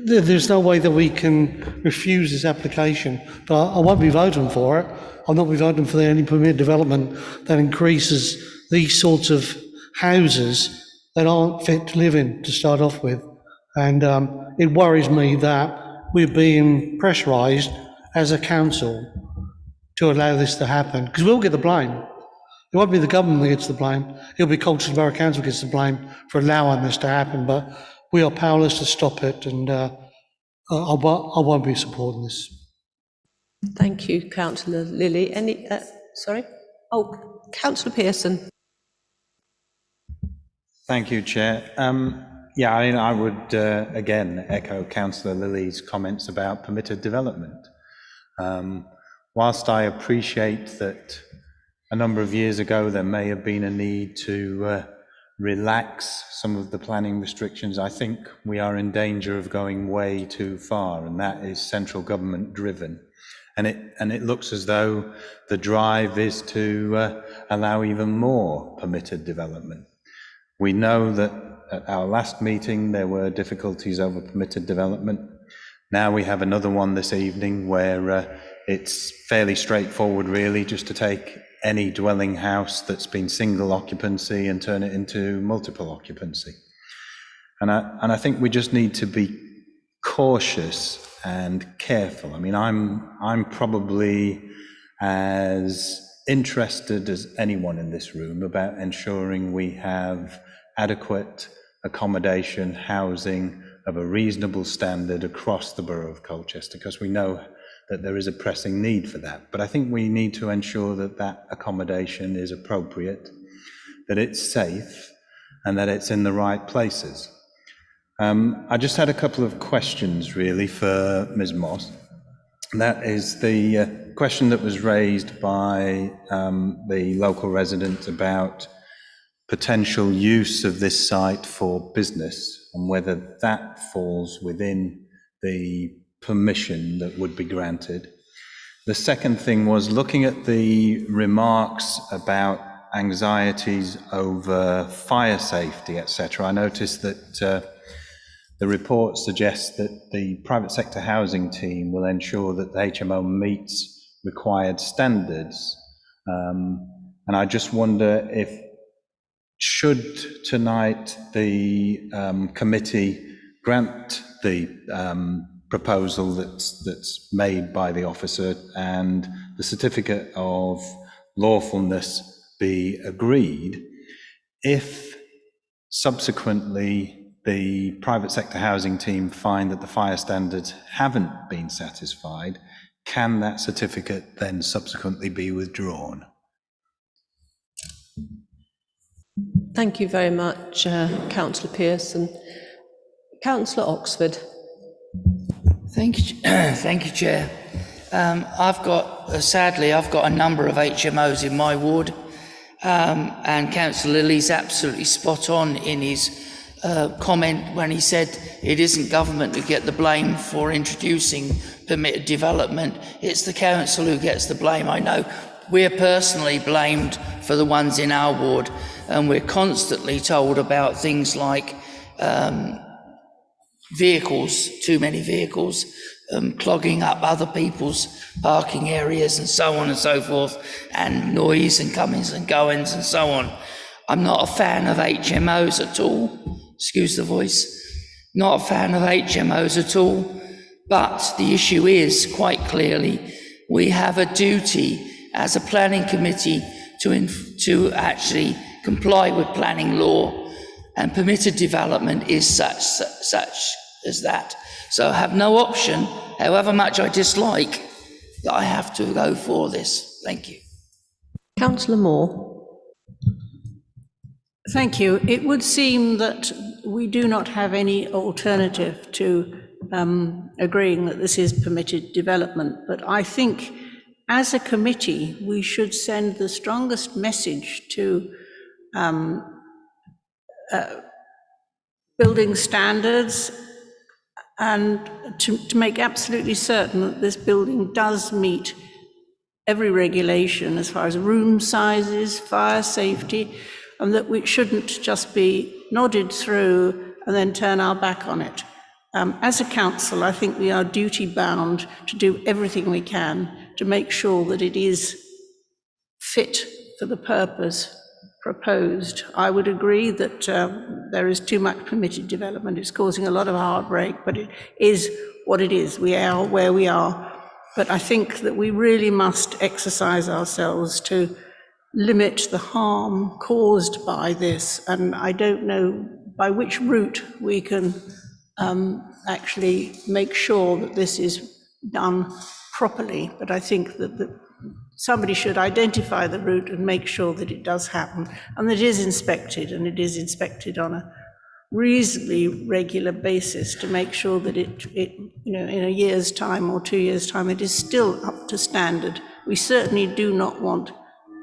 there's no way that we can refuse this application, but I won't be voting for it. I'll not be voting for any permitted development that increases these sorts of houses that aren't fit to live in to start off with. And it worries me that we're being pressurised as a council to allow this to happen, because we'll get the blame. It won't be the government that gets the blame. It'll be Colchester Borough Council gets the blame for allowing this to happen, but we are powerless to stop it, and I won't be supporting this. Thank you, Councillor Lilly. Any, sorry? Oh, Councillor Pearson. Thank you, Chair. Yeah, I would again echo Councillor Lilly's comments about permitted development. Whilst I appreciate that a number of years ago there may have been a need to relax some of the planning restrictions, I think we are in danger of going way too far, and that is central government driven. And it looks as though the drive is to allow even more permitted development. We know that at our last meeting there were difficulties over permitted development. Now we have another one this evening where it's fairly straightforward really, just to take any dwelling house that's been single occupancy and turn it into multiple occupancy. And I think we just need to be cautious and careful. I mean, I'm probably as interested as anyone in this room about ensuring we have adequate accommodation, housing of a reasonable standard across the borough of Colchester, because we know that there is a pressing need for that. But I think we need to ensure that that accommodation is appropriate, that it's safe, and that it's in the right places. I just had a couple of questions really for Ms. Moss. That is the question that was raised by the local resident about potential use of this site for business and whether that falls within the permission that would be granted. The second thing was looking at the remarks about anxieties over fire safety, etc. I noticed that the report suggests that the private sector housing team will ensure that the HMO meets required standards. And I just wonder if, should tonight the committee grant the proposal that's made by the officer and the certificate of lawfulness be agreed, if subsequently the private sector housing team find that the fire standards haven't been satisfied, can that certificate then subsequently be withdrawn? Thank you very much, Councillor Pearson. Councillor Oxford. Thank you, thank you, Chair. Sadly, I've got a number of HMOs in my ward, and Councillor Lilly's absolutely spot on in his comment when he said it isn't government who get the blame for introducing permitted development, it's the council who gets the blame. I know we're personally blamed for the ones in our ward, and we're constantly told about things like vehicles, too many vehicles, clogging up other people's parking areas and so on and so forth, and noise and comings and goings and so on. I'm not a fan of HMOs at all. Excuse the voice. Not a fan of HMOs at all. But the issue is, quite clearly, we have a duty as a planning committee to actually comply with planning law, and permitted development is such as that. So I have no option, however much I dislike, that I have to go for this. Thank you. Councillor Moore. Thank you. It would seem that we do not have any alternative to agreeing that this is permitted development, but I think as a committee we should send the strongest message to building standards and to make absolutely certain that this building does meet every regulation as far as room sizes, fire safety, and that we shouldn't just be nodded through and then turn our back on it. As a council, I think we are duty bound to do everything we can to make sure that it is fit for the purpose proposed. I would agree that there is too much permitted development. It's causing a lot of heartbreak, but it is what it is. We are where we are. But I think that we really must exercise ourselves to limit the harm caused by this. And I don't know by which route we can actually make sure that this is done properly. But I think that somebody should identify the route and make sure that it does happen, and that it is inspected, and it is inspected on a reasonably regular basis to make sure that it in a year's time or 2 years' time, it is still up to standard. We certainly do not want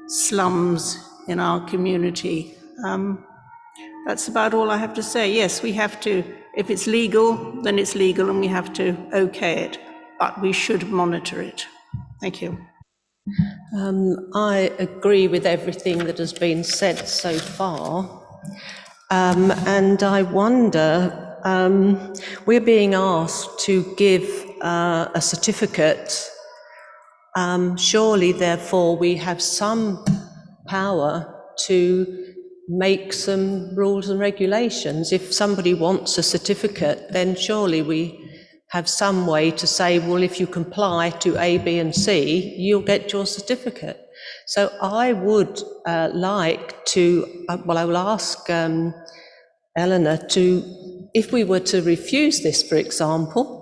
slums in our community. That's about all I have to say. Yes, we have to, if it's legal, then it's legal and we have to okay it, but we should monitor it. Thank you. I agree with everything that has been said so far. And I wonder, we're being asked to give a certificate. Surely, therefore, we have some power to make some rules and regulations. If somebody wants a certificate, then surely we have some way to say, well, if you comply to A, B, and C, you'll get your certificate. So I would like to, I will ask Eleanor to, if we were to refuse this, for example,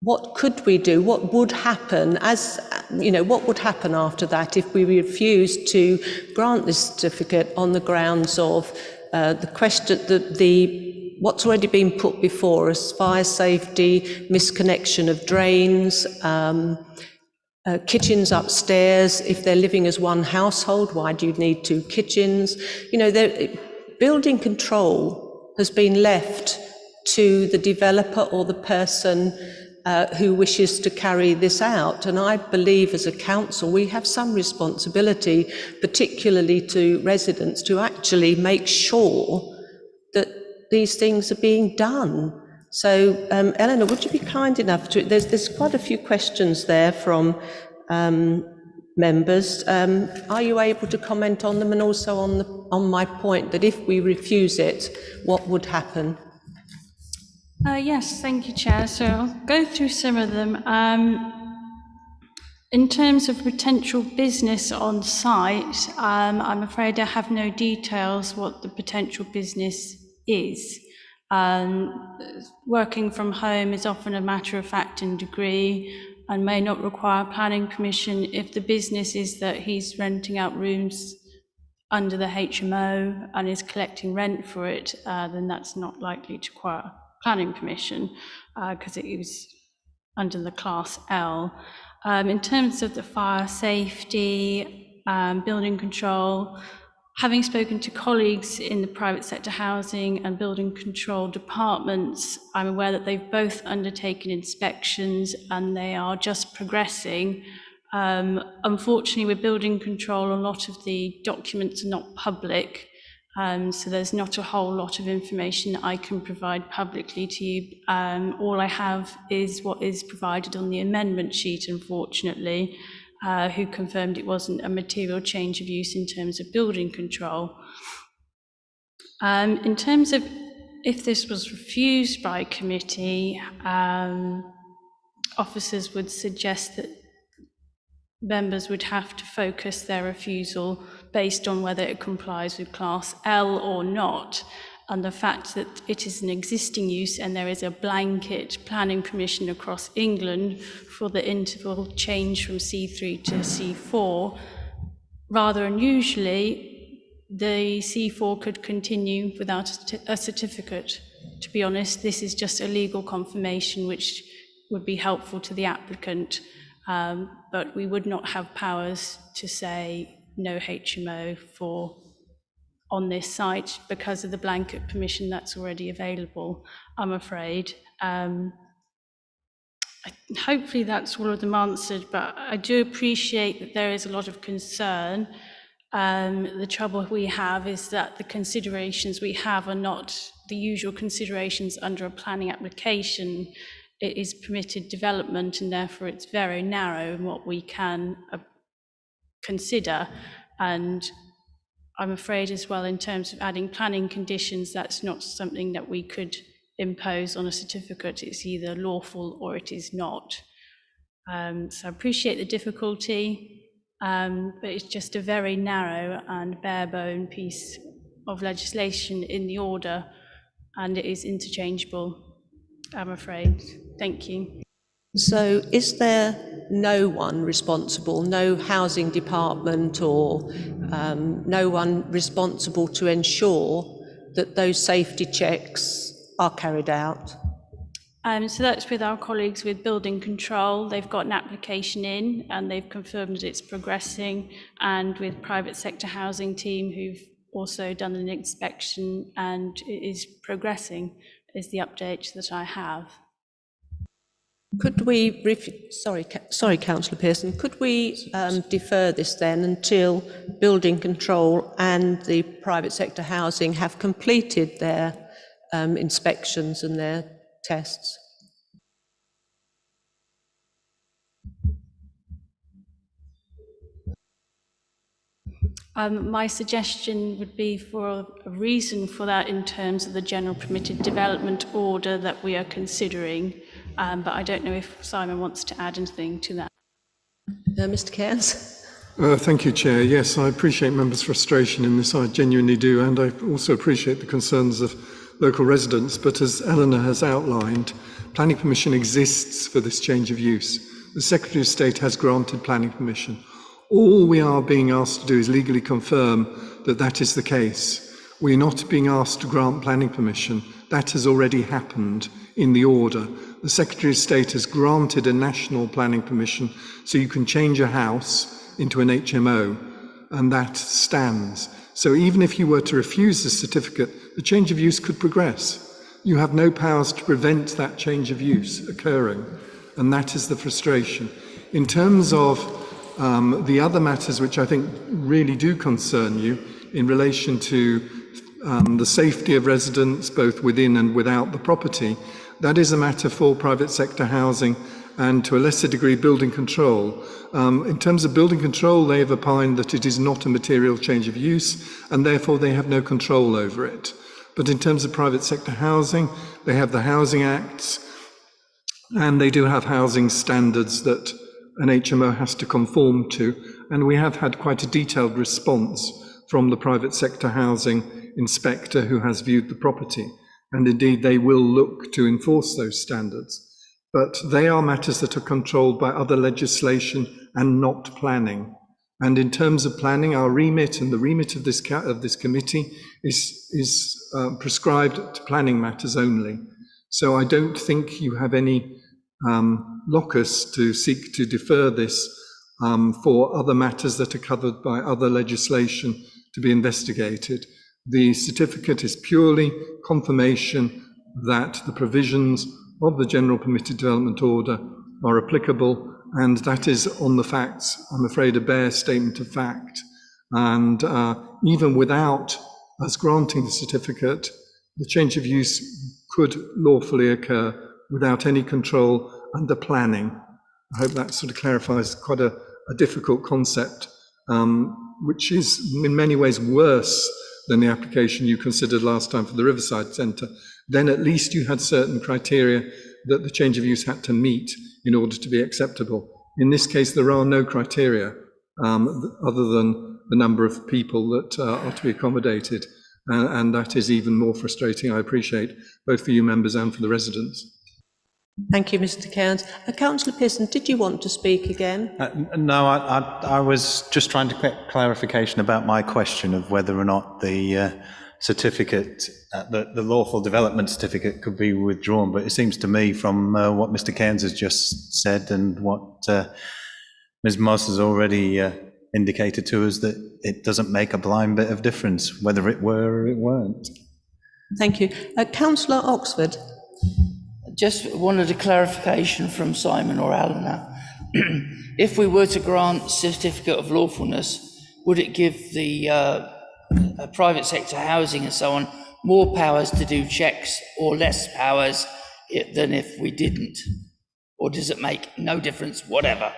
what could we do? What would happen what would happen after that if we refused to grant this certificate on the grounds of the question, what's already been put before us, fire safety, misconnection of drains, kitchens upstairs. If they're living as one household, why do you need 2 kitchens? Building control has been left to the developer or the person who wishes to carry this out. And I believe as a council we have some responsibility, particularly to residents, to actually make sure that these things are being done. So, Eleanor, would you be kind enough to, there's quite a few questions there from members. Are you able to comment on them, and also on my point that if we refuse it, what would happen? Yes, thank you, Chair. So I'll go through some of them. In terms of potential business on site, I'm afraid I have no details what the potential business is. Working from home is often a matter of fact and degree and may not require planning permission. If the business is that he's renting out rooms under the HMO and is collecting rent for it, then that's not likely to require planning permission because it is under the Class L. In terms of the fire safety, building control, having spoken to colleagues in the private sector housing and building control departments, I'm aware that they've both undertaken inspections and they are just progressing. Unfortunately, with building control, a lot of the documents are not public, so there's not a whole lot of information I can provide publicly to you. All I have is what is provided on the amendment sheet, unfortunately, who confirmed it wasn't a material change of use in terms of building control. In terms of if this was refused by committee, officers would suggest that members would have to focus their refusal based on whether it complies with Class L or not, and the fact that it is an existing use and there is a blanket planning permission across England for the interval change from C3 to C4. Rather unusually, the C4 could continue without a certificate. To be honest, this is just a legal confirmation which would be helpful to the applicant. But we would not have powers to say no HMO on this site because of the blanket permission that's already available, I'm afraid. Hopefully that's all of them answered, but I do appreciate that there is a lot of concern. The trouble we have is that the considerations we have are not the usual considerations under a planning application. It is permitted development, and therefore it's very narrow in what we can consider. And I'm afraid as well, in terms of adding planning conditions, that's not something that we could impose on a certificate. It's either lawful or it is not. So I appreciate the difficulty, but it's just a very narrow and bare bone piece of legislation in the order, and it is interchangeable, I'm afraid. Thank you. So is there no one responsible, no housing department or no one responsible to ensure that those safety checks are carried out? So that's with our colleagues with building control. They've got an application in and they've confirmed that it's progressing, and with private sector housing team who've also done an inspection and it is progressing, is the update that I have. Could we, sorry, Councillor Pearson, could we defer this then until building control and the private sector housing have completed their inspections and their tests? My suggestion would be for a reason for that in terms of the general permitted development order that we are considering, but I don't know if Simon wants to add anything to that. Mr. Cairns? Thank you, Chair. Yes, I appreciate members' frustration in this, I genuinely do, and I also appreciate the concerns of local residents, but as Eleanor has outlined, planning permission exists for this change of use. The Secretary of State has granted planning permission. All we are being asked to do is legally confirm that that is the case. We're not being asked to grant planning permission. That has already happened in the order. The Secretary of State has granted a national planning permission so you can change a house into an HMO, and that stands. So even if you were to refuse the certificate, the change of use could progress. You have no powers to prevent that change of use occurring, and that is the frustration. In terms of the other matters which I think really do concern you in relation to the safety of residents both within and without the property, that is a matter for private sector housing and to a lesser degree building control. In terms of building control, they have opined that it is not a material change of use and therefore they have no control over it. But in terms of private sector housing, they have the Housing Acts and they do have housing standards that an HMO has to conform to, and we have had quite a detailed response from the private sector housing inspector who has viewed the property, and indeed they will look to enforce those standards. But they are matters that are controlled by other legislation and not planning. And in terms of planning, our remit and the remit of this committee is prescribed to planning matters only. So I don't think you have any locus to seek to defer this for other matters that are covered by other legislation to be investigated. The certificate is purely confirmation that the provisions of the General Permitted Development Order are applicable, and that is on the facts, I'm afraid, a bare statement of fact. And even without us granting the certificate, the change of use could lawfully occur without any control under planning. I hope that sort of clarifies quite a difficult concept, which is in many ways worse than the application you considered last time for the Riverside Centre. Then at least you had certain criteria that the change of use had to meet in order to be acceptable. In this case, there are no criteria other than the number of people that are to be accommodated, and that is even more frustrating, I appreciate, both for you members and for the residents. Thank you, Mr. Cairns. Councillor Pearson, did you want to speak again? No, I was just trying to get clarification about my question of whether or not the certificate, the lawful development certificate could be withdrawn. But it seems to me from what Mr. Cairns has just said and what Ms. Moss has already indicated to us, that it doesn't make a blind bit of difference whether it were or it weren't. Thank you. Councillor Oxford. Just wanted a clarification from Simon or Eleanor. If we were to grant certificate of lawfulness, would it give the private sector housing and so on more powers to do checks or less powers than if we didn't? Or does it make no difference, whatever?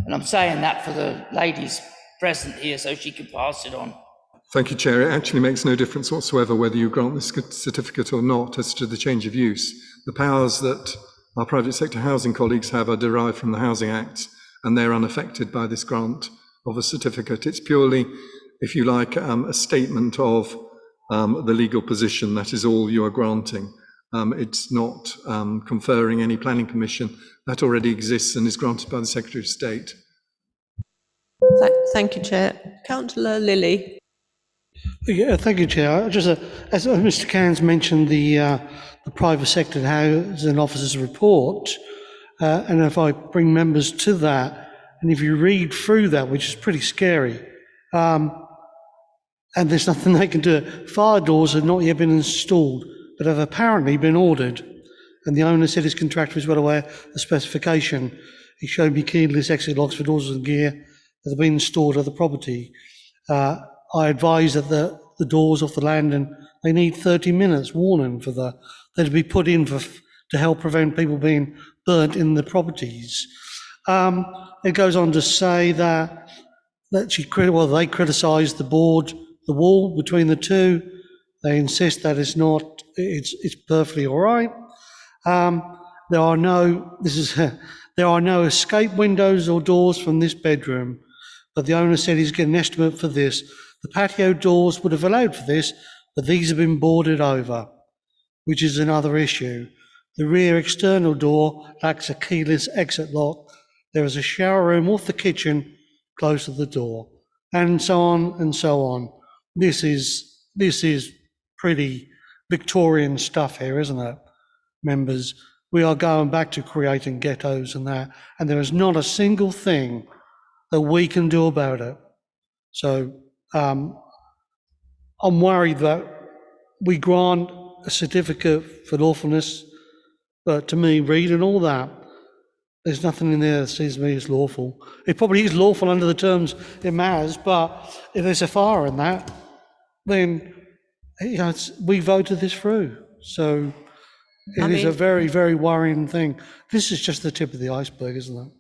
And I'm saying that for the ladies present here so she can pass it on. Thank you, Chair. It actually makes no difference whatsoever whether you grant this certificate or not as to the change of use. The powers that our private sector housing colleagues have are derived from the Housing Acts, and they're unaffected by this grant of a certificate. It's purely, if you like, a statement of the legal position. That is all you are granting. It's not conferring any planning permission. That already exists and is granted by the Secretary of State. Thank you, Chair. Councillor Lilly. Yeah, thank you, Chair. Just as Mr. Cairns mentioned, the private sector housing officers report, and if I bring members to that, and if you read through that, which is pretty scary, and there's nothing they can do. Fire doors have not yet been installed, but have apparently been ordered. And the owner said his contractor is well aware of the specification. He showed me keyless exit locks for doors and gear that have been installed at the property. I advise that the doors off the landing, they need 30 minutes warning for them to be put in to help prevent people being burnt in the properties. It goes on to say that they criticised the wall between the two. They insist that it's perfectly all right. There are no escape windows or doors from this bedroom, but the owner said he's getting an estimate for this. The patio doors would have allowed for this, but these have been boarded over, which is another issue. The rear external door lacks a keyless exit lock. There is a shower room off the kitchen close to the door, and so on and so on. This is pretty Victorian stuff here, isn't it, members? We are going back to creating ghettos and that, and there is not a single thing that we can do about it. So I'm worried that we grant a certificate for lawfulness, but to me, reading all that, there's nothing in there that says to me it's lawful. It probably is lawful under the terms it matters, but if there's a fire in that, then we voted this through. So it is a very, very worrying thing. This is just the tip of the iceberg, isn't it?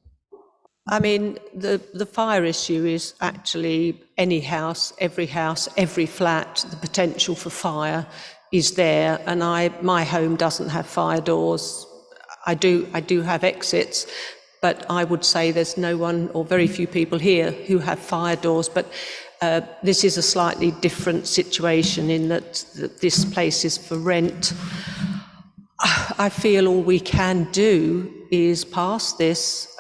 I mean, the fire issue is actually any house, every flat, the potential for fire is there. And my home doesn't have fire doors. I do have exits, but I would say there's no one or very few people here who have fire doors. But this is a slightly different situation in that this place is for rent. I feel all we can do is pass this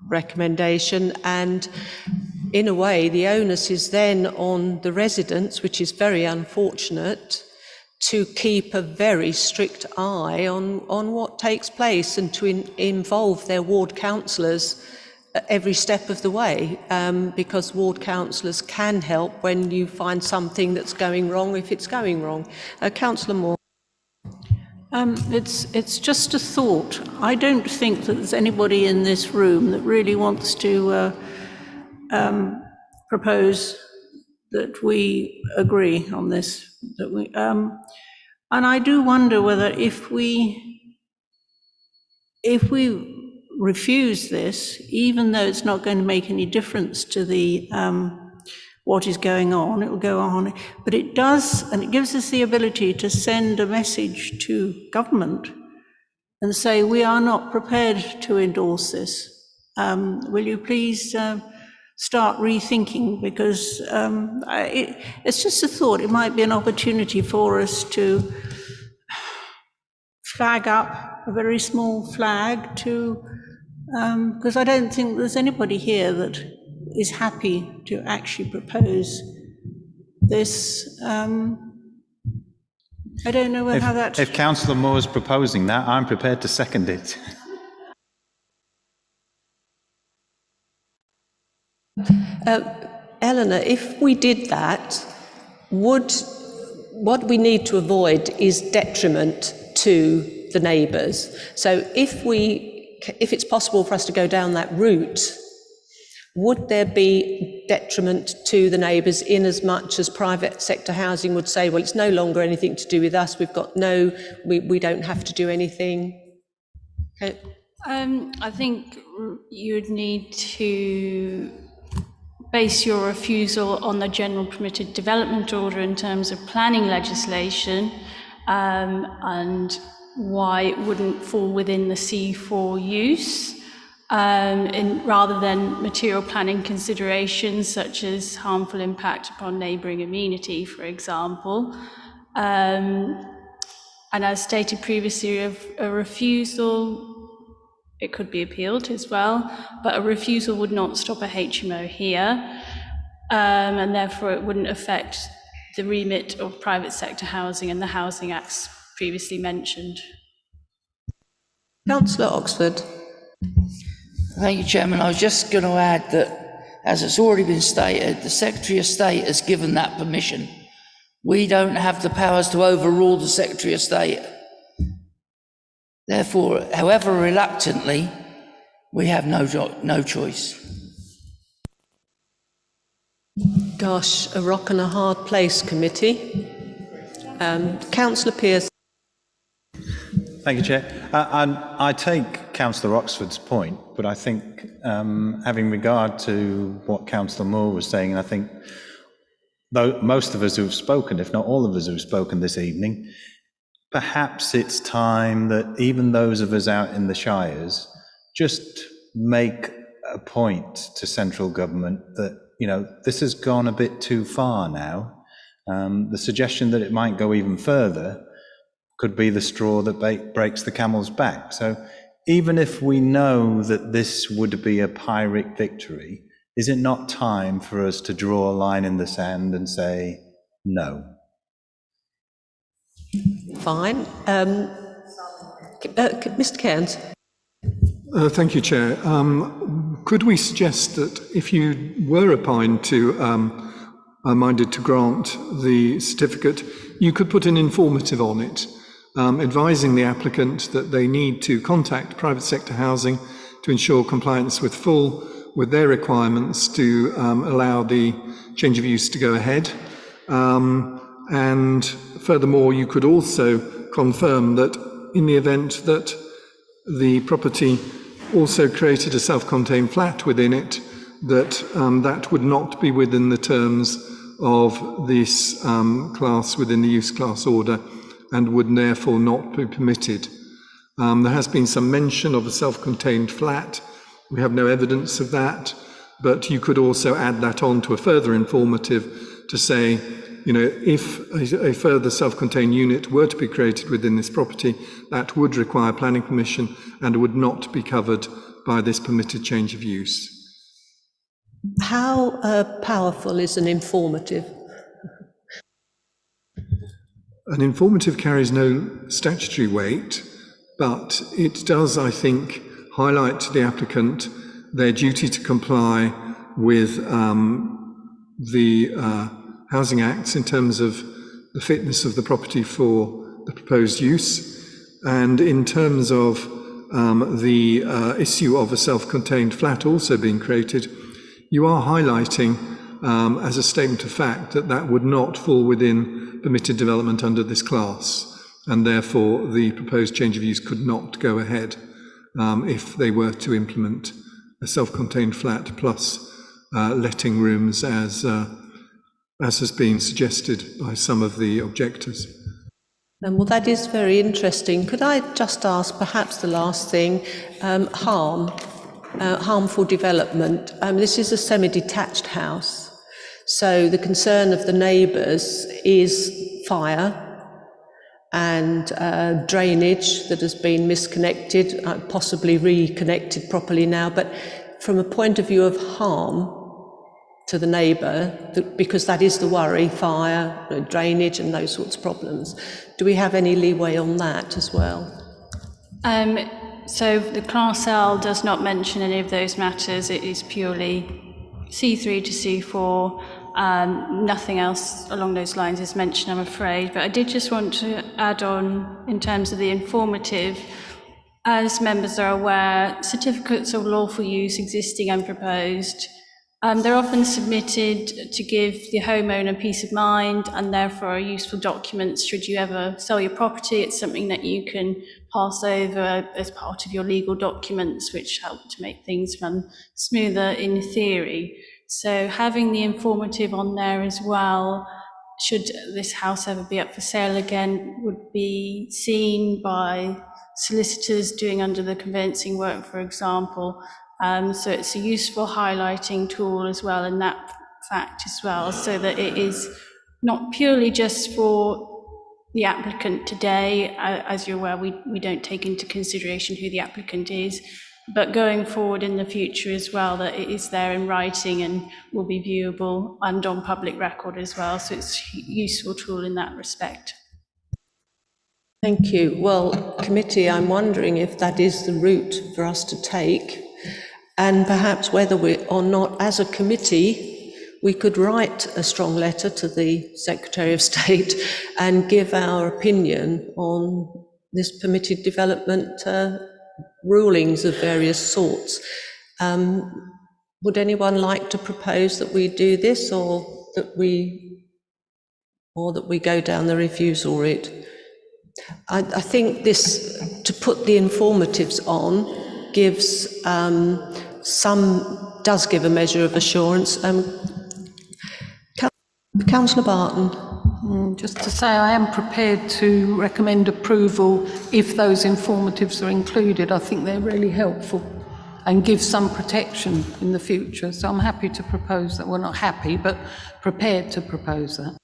recommendation, and in a way the onus is then on the residents, which is very unfortunate, to keep a very strict eye on what takes place and to involve their ward councillors at every step of the way, because ward councillors can help when you find something that's going wrong, if it's going wrong. Councillor Moore. It's just a thought. I don't think that there's anybody in this room that really wants to propose that we agree on this. And I do wonder whether if we refuse this, even though it's not going to make any difference to the what is going on, it will go on, but it does, and it gives us the ability to send a message to government and say, we are not prepared to endorse this. Will you please start rethinking, because it's just a thought. It might be an opportunity for us to flag up a very small flag to, because I don't think there's anybody here that is happy to actually propose this. I don't know how that... If Councillor Moore is proposing that, I'm prepared to second it. Eleanor, if we did that, what we need to avoid is detriment to the neighbours. So if it's possible for us to go down that route, would there be detriment to the neighbours in as much as private sector housing would say, well, it's no longer anything to do with us, we don't have to do anything? Okay. I think you would need to base your refusal on the general permitted development order in terms of planning legislation, and why it wouldn't fall within the C4 use, rather than material planning considerations such as harmful impact upon neighbouring amenity, for example. And as stated previously, a refusal, it could be appealed as well, but a refusal would not stop a HMO here, and therefore it wouldn't affect the remit of private sector housing and the Housing Acts previously mentioned. Councillor Oxford. Thank you, Chairman. I was just going to add that as it's already been stated, the Secretary of State has given that permission. We don't have the powers to overrule the Secretary of State. Therefore, however reluctantly, we have no choice. Gosh, a rock and a hard place, committee. Councillor Pearce. Thank you, Chair. And I take Councillor Oxford's point, but I think having regard to what Councillor Moore was saying, and I think though most of us who've spoken, if not all of us who've spoken this evening, perhaps it's time that even those of us out in the shires just make a point to central government that, you know, this has gone a bit too far now. The suggestion that it might go even further could be the straw that breaks the camel's back. So even if we know that this would be a Pyrrhic victory, is it not time for us to draw a line in the sand and say no? Fine. Mr. Cairns. Thank you, Chair. Could we suggest that if you were minded to grant the certificate, you could put an informative on it, advising the applicant that they need to contact private sector housing to ensure compliance with their requirements to allow the change of use to go ahead. And furthermore, you could also confirm that in the event that the property also created a self-contained flat within it, that that would not be within the terms of this class within the use class order and would therefore not be permitted. There has been some mention of a self-contained flat. We have no evidence of that, but you could also add that on to a further informative to say, you know, if a further self-contained unit were to be created within this property, that would require planning permission and would not be covered by this permitted change of use. How powerful is an informative? An informative carries no statutory weight, but it does, I think, highlight to the applicant their duty to comply with the Housing Acts in terms of the fitness of the property for the proposed use. And in terms of the issue of a self-contained flat also being created, you are highlighting as a statement of fact that that would not fall within permitted development under this class, and therefore the proposed change of use could not go ahead if they were to implement a self-contained flat plus letting rooms as has been suggested by some of the objectors. Well, that is very interesting. Could I just ask, perhaps the last thing, harmful development. This is a semi-detached house, so the concern of the neighbours is fire and drainage that has been misconnected, possibly reconnected properly now, but from a point of view of harm to the neighbour, because that is the worry, fire, drainage and those sorts of problems. Do we have any leeway on that as well? So the Class L does not mention any of those matters. It is purely C3 to C4. Nothing else along those lines is mentioned, I'm afraid. But I did just want to add on, in terms of the informative, as members are aware, certificates of lawful use, existing and proposed, they're often submitted to give the homeowner peace of mind and therefore are useful documents should you ever sell your property. It's something that you can pass over as part of your legal documents, which help to make things run smoother in theory. So having the informative on there as well, should this house ever be up for sale again, would be seen by solicitors doing under the conveyancing work, for example. So it's a useful highlighting tool as well in that fact as well, so that it is not purely just for the applicant today. As you're aware, we don't take into consideration who the applicant is, but going forward in the future as well, that it is there in writing and will be viewable and on public record as well. So it's a useful tool in that respect. Thank you. Well, committee, I'm wondering if that is the route for us to take. And perhaps whether we or not, as a committee, we could write a strong letter to the Secretary of State and give our opinion on this permitted development rulings of various sorts. Would anyone like to propose that we do this, or that we go down the refusal route? I think this, to put the informatives on, does give a measure of assurance. Councillor Barton. Just to say, I am prepared to recommend approval if those informatives are included. I think they're really helpful and give some protection in the future. So I'm happy to propose that. Well, not happy, but prepared to propose that.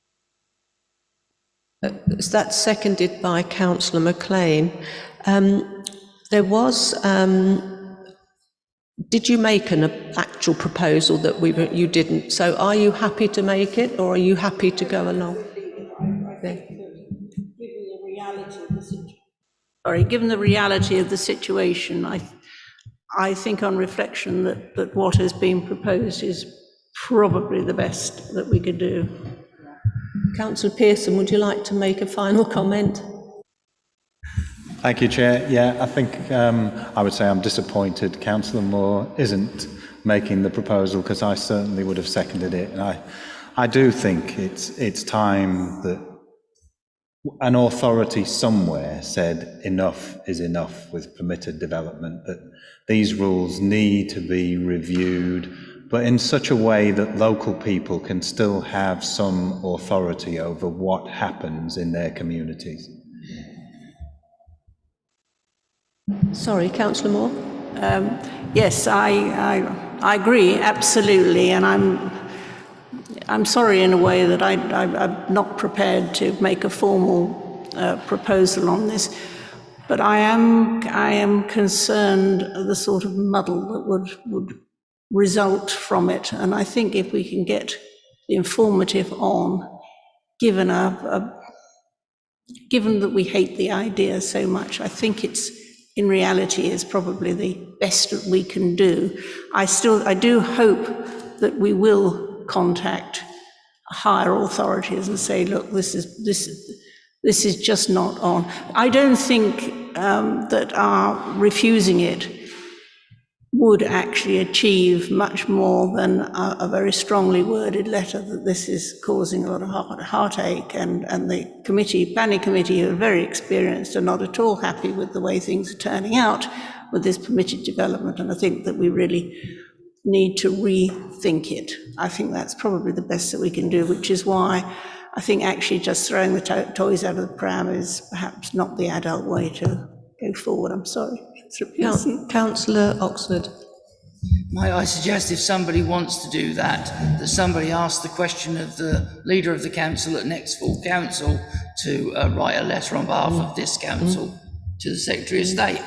That's seconded by Councillor McLean. There was, did you make an actual proposal that you didn't? So are you happy to make it, or are you happy to go along? Given the reality of the situation, I think on reflection that what has been proposed is probably the best that we could do. Councillor Pearson, would you like to make a final comment? Thank you, Chair. Yeah, I think I would say I'm disappointed Councillor Moore isn't making the proposal, because I certainly would have seconded it. And I do think it's time that an authority somewhere said enough is enough with permitted development, that these rules need to be reviewed, but in such a way that local people can still have some authority over what happens in their communities. Sorry, Councillor Moore? Yes, I agree, absolutely, and I'm sorry in a way that I'm not prepared to make a formal proposal on this, but I am concerned of the sort of muddle that would result from it, and I think if we can get the informative on, given that we hate the idea so much, I think it's, in reality, is probably the best that we can do. I do hope that we will contact higher authorities and say, look, this is just not on. I don't think that our refusing it would actually achieve much more than a very strongly worded letter that this is causing a lot of heartache, and the planning committee, who are very experienced, are not at all happy with the way things are turning out with this permitted development, and I think that we really need to rethink it. I think that's probably the best that we can do, which is why I think actually just throwing the toys out of the pram is perhaps not the adult way to go forward. I'm sorry. Councillor Oxford. Might I suggest, if somebody wants to do that somebody ask the question of the leader of the council at next full council to write a letter on behalf of this council to the Secretary of State.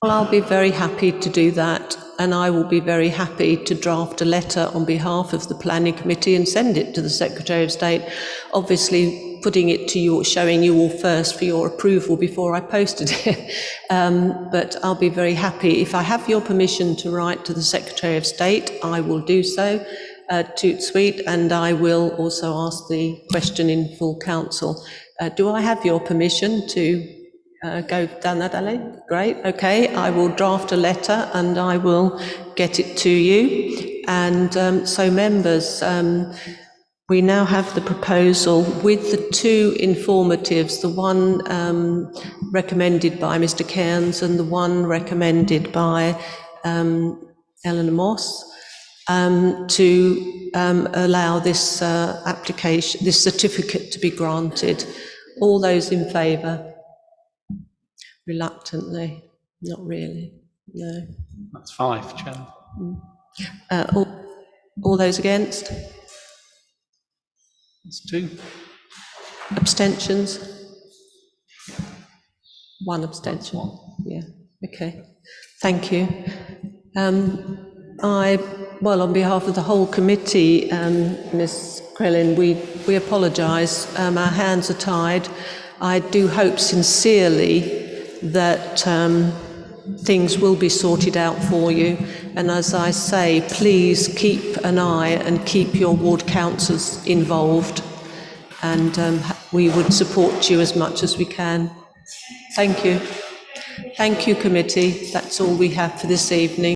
Well, I'll be very happy to do that, and I will be very happy to draft a letter on behalf of the Planning Committee and send it to the Secretary of State, obviously putting it to you, showing you all first for your approval before I posted it. But I'll be very happy. If I have your permission to write to the Secretary of State, I will do so, toot sweet, and I will also ask the question in full council. Do I have your permission to go down that alley? Great, okay, I will draft a letter and I will get it to you. And so members, we now have the proposal with the two informatives, the one recommended by Mr. Cairns and the one recommended by Eleanor Moss, to allow this application, this certificate to be granted. All those in favour? Reluctantly, not really, no. That's 5, Chair. All those against? That's 2. Abstentions? 1 abstention. Yeah, okay. Thank you. Well, on behalf of the whole committee, Ms. Crellin, we apologise. Our hands are tied. I do hope sincerely that things will be sorted out for you. And as I say, please keep an eye and keep your ward councillors involved. And we would support you as much as we can. Thank you. Thank you, committee. That's all we have for this evening.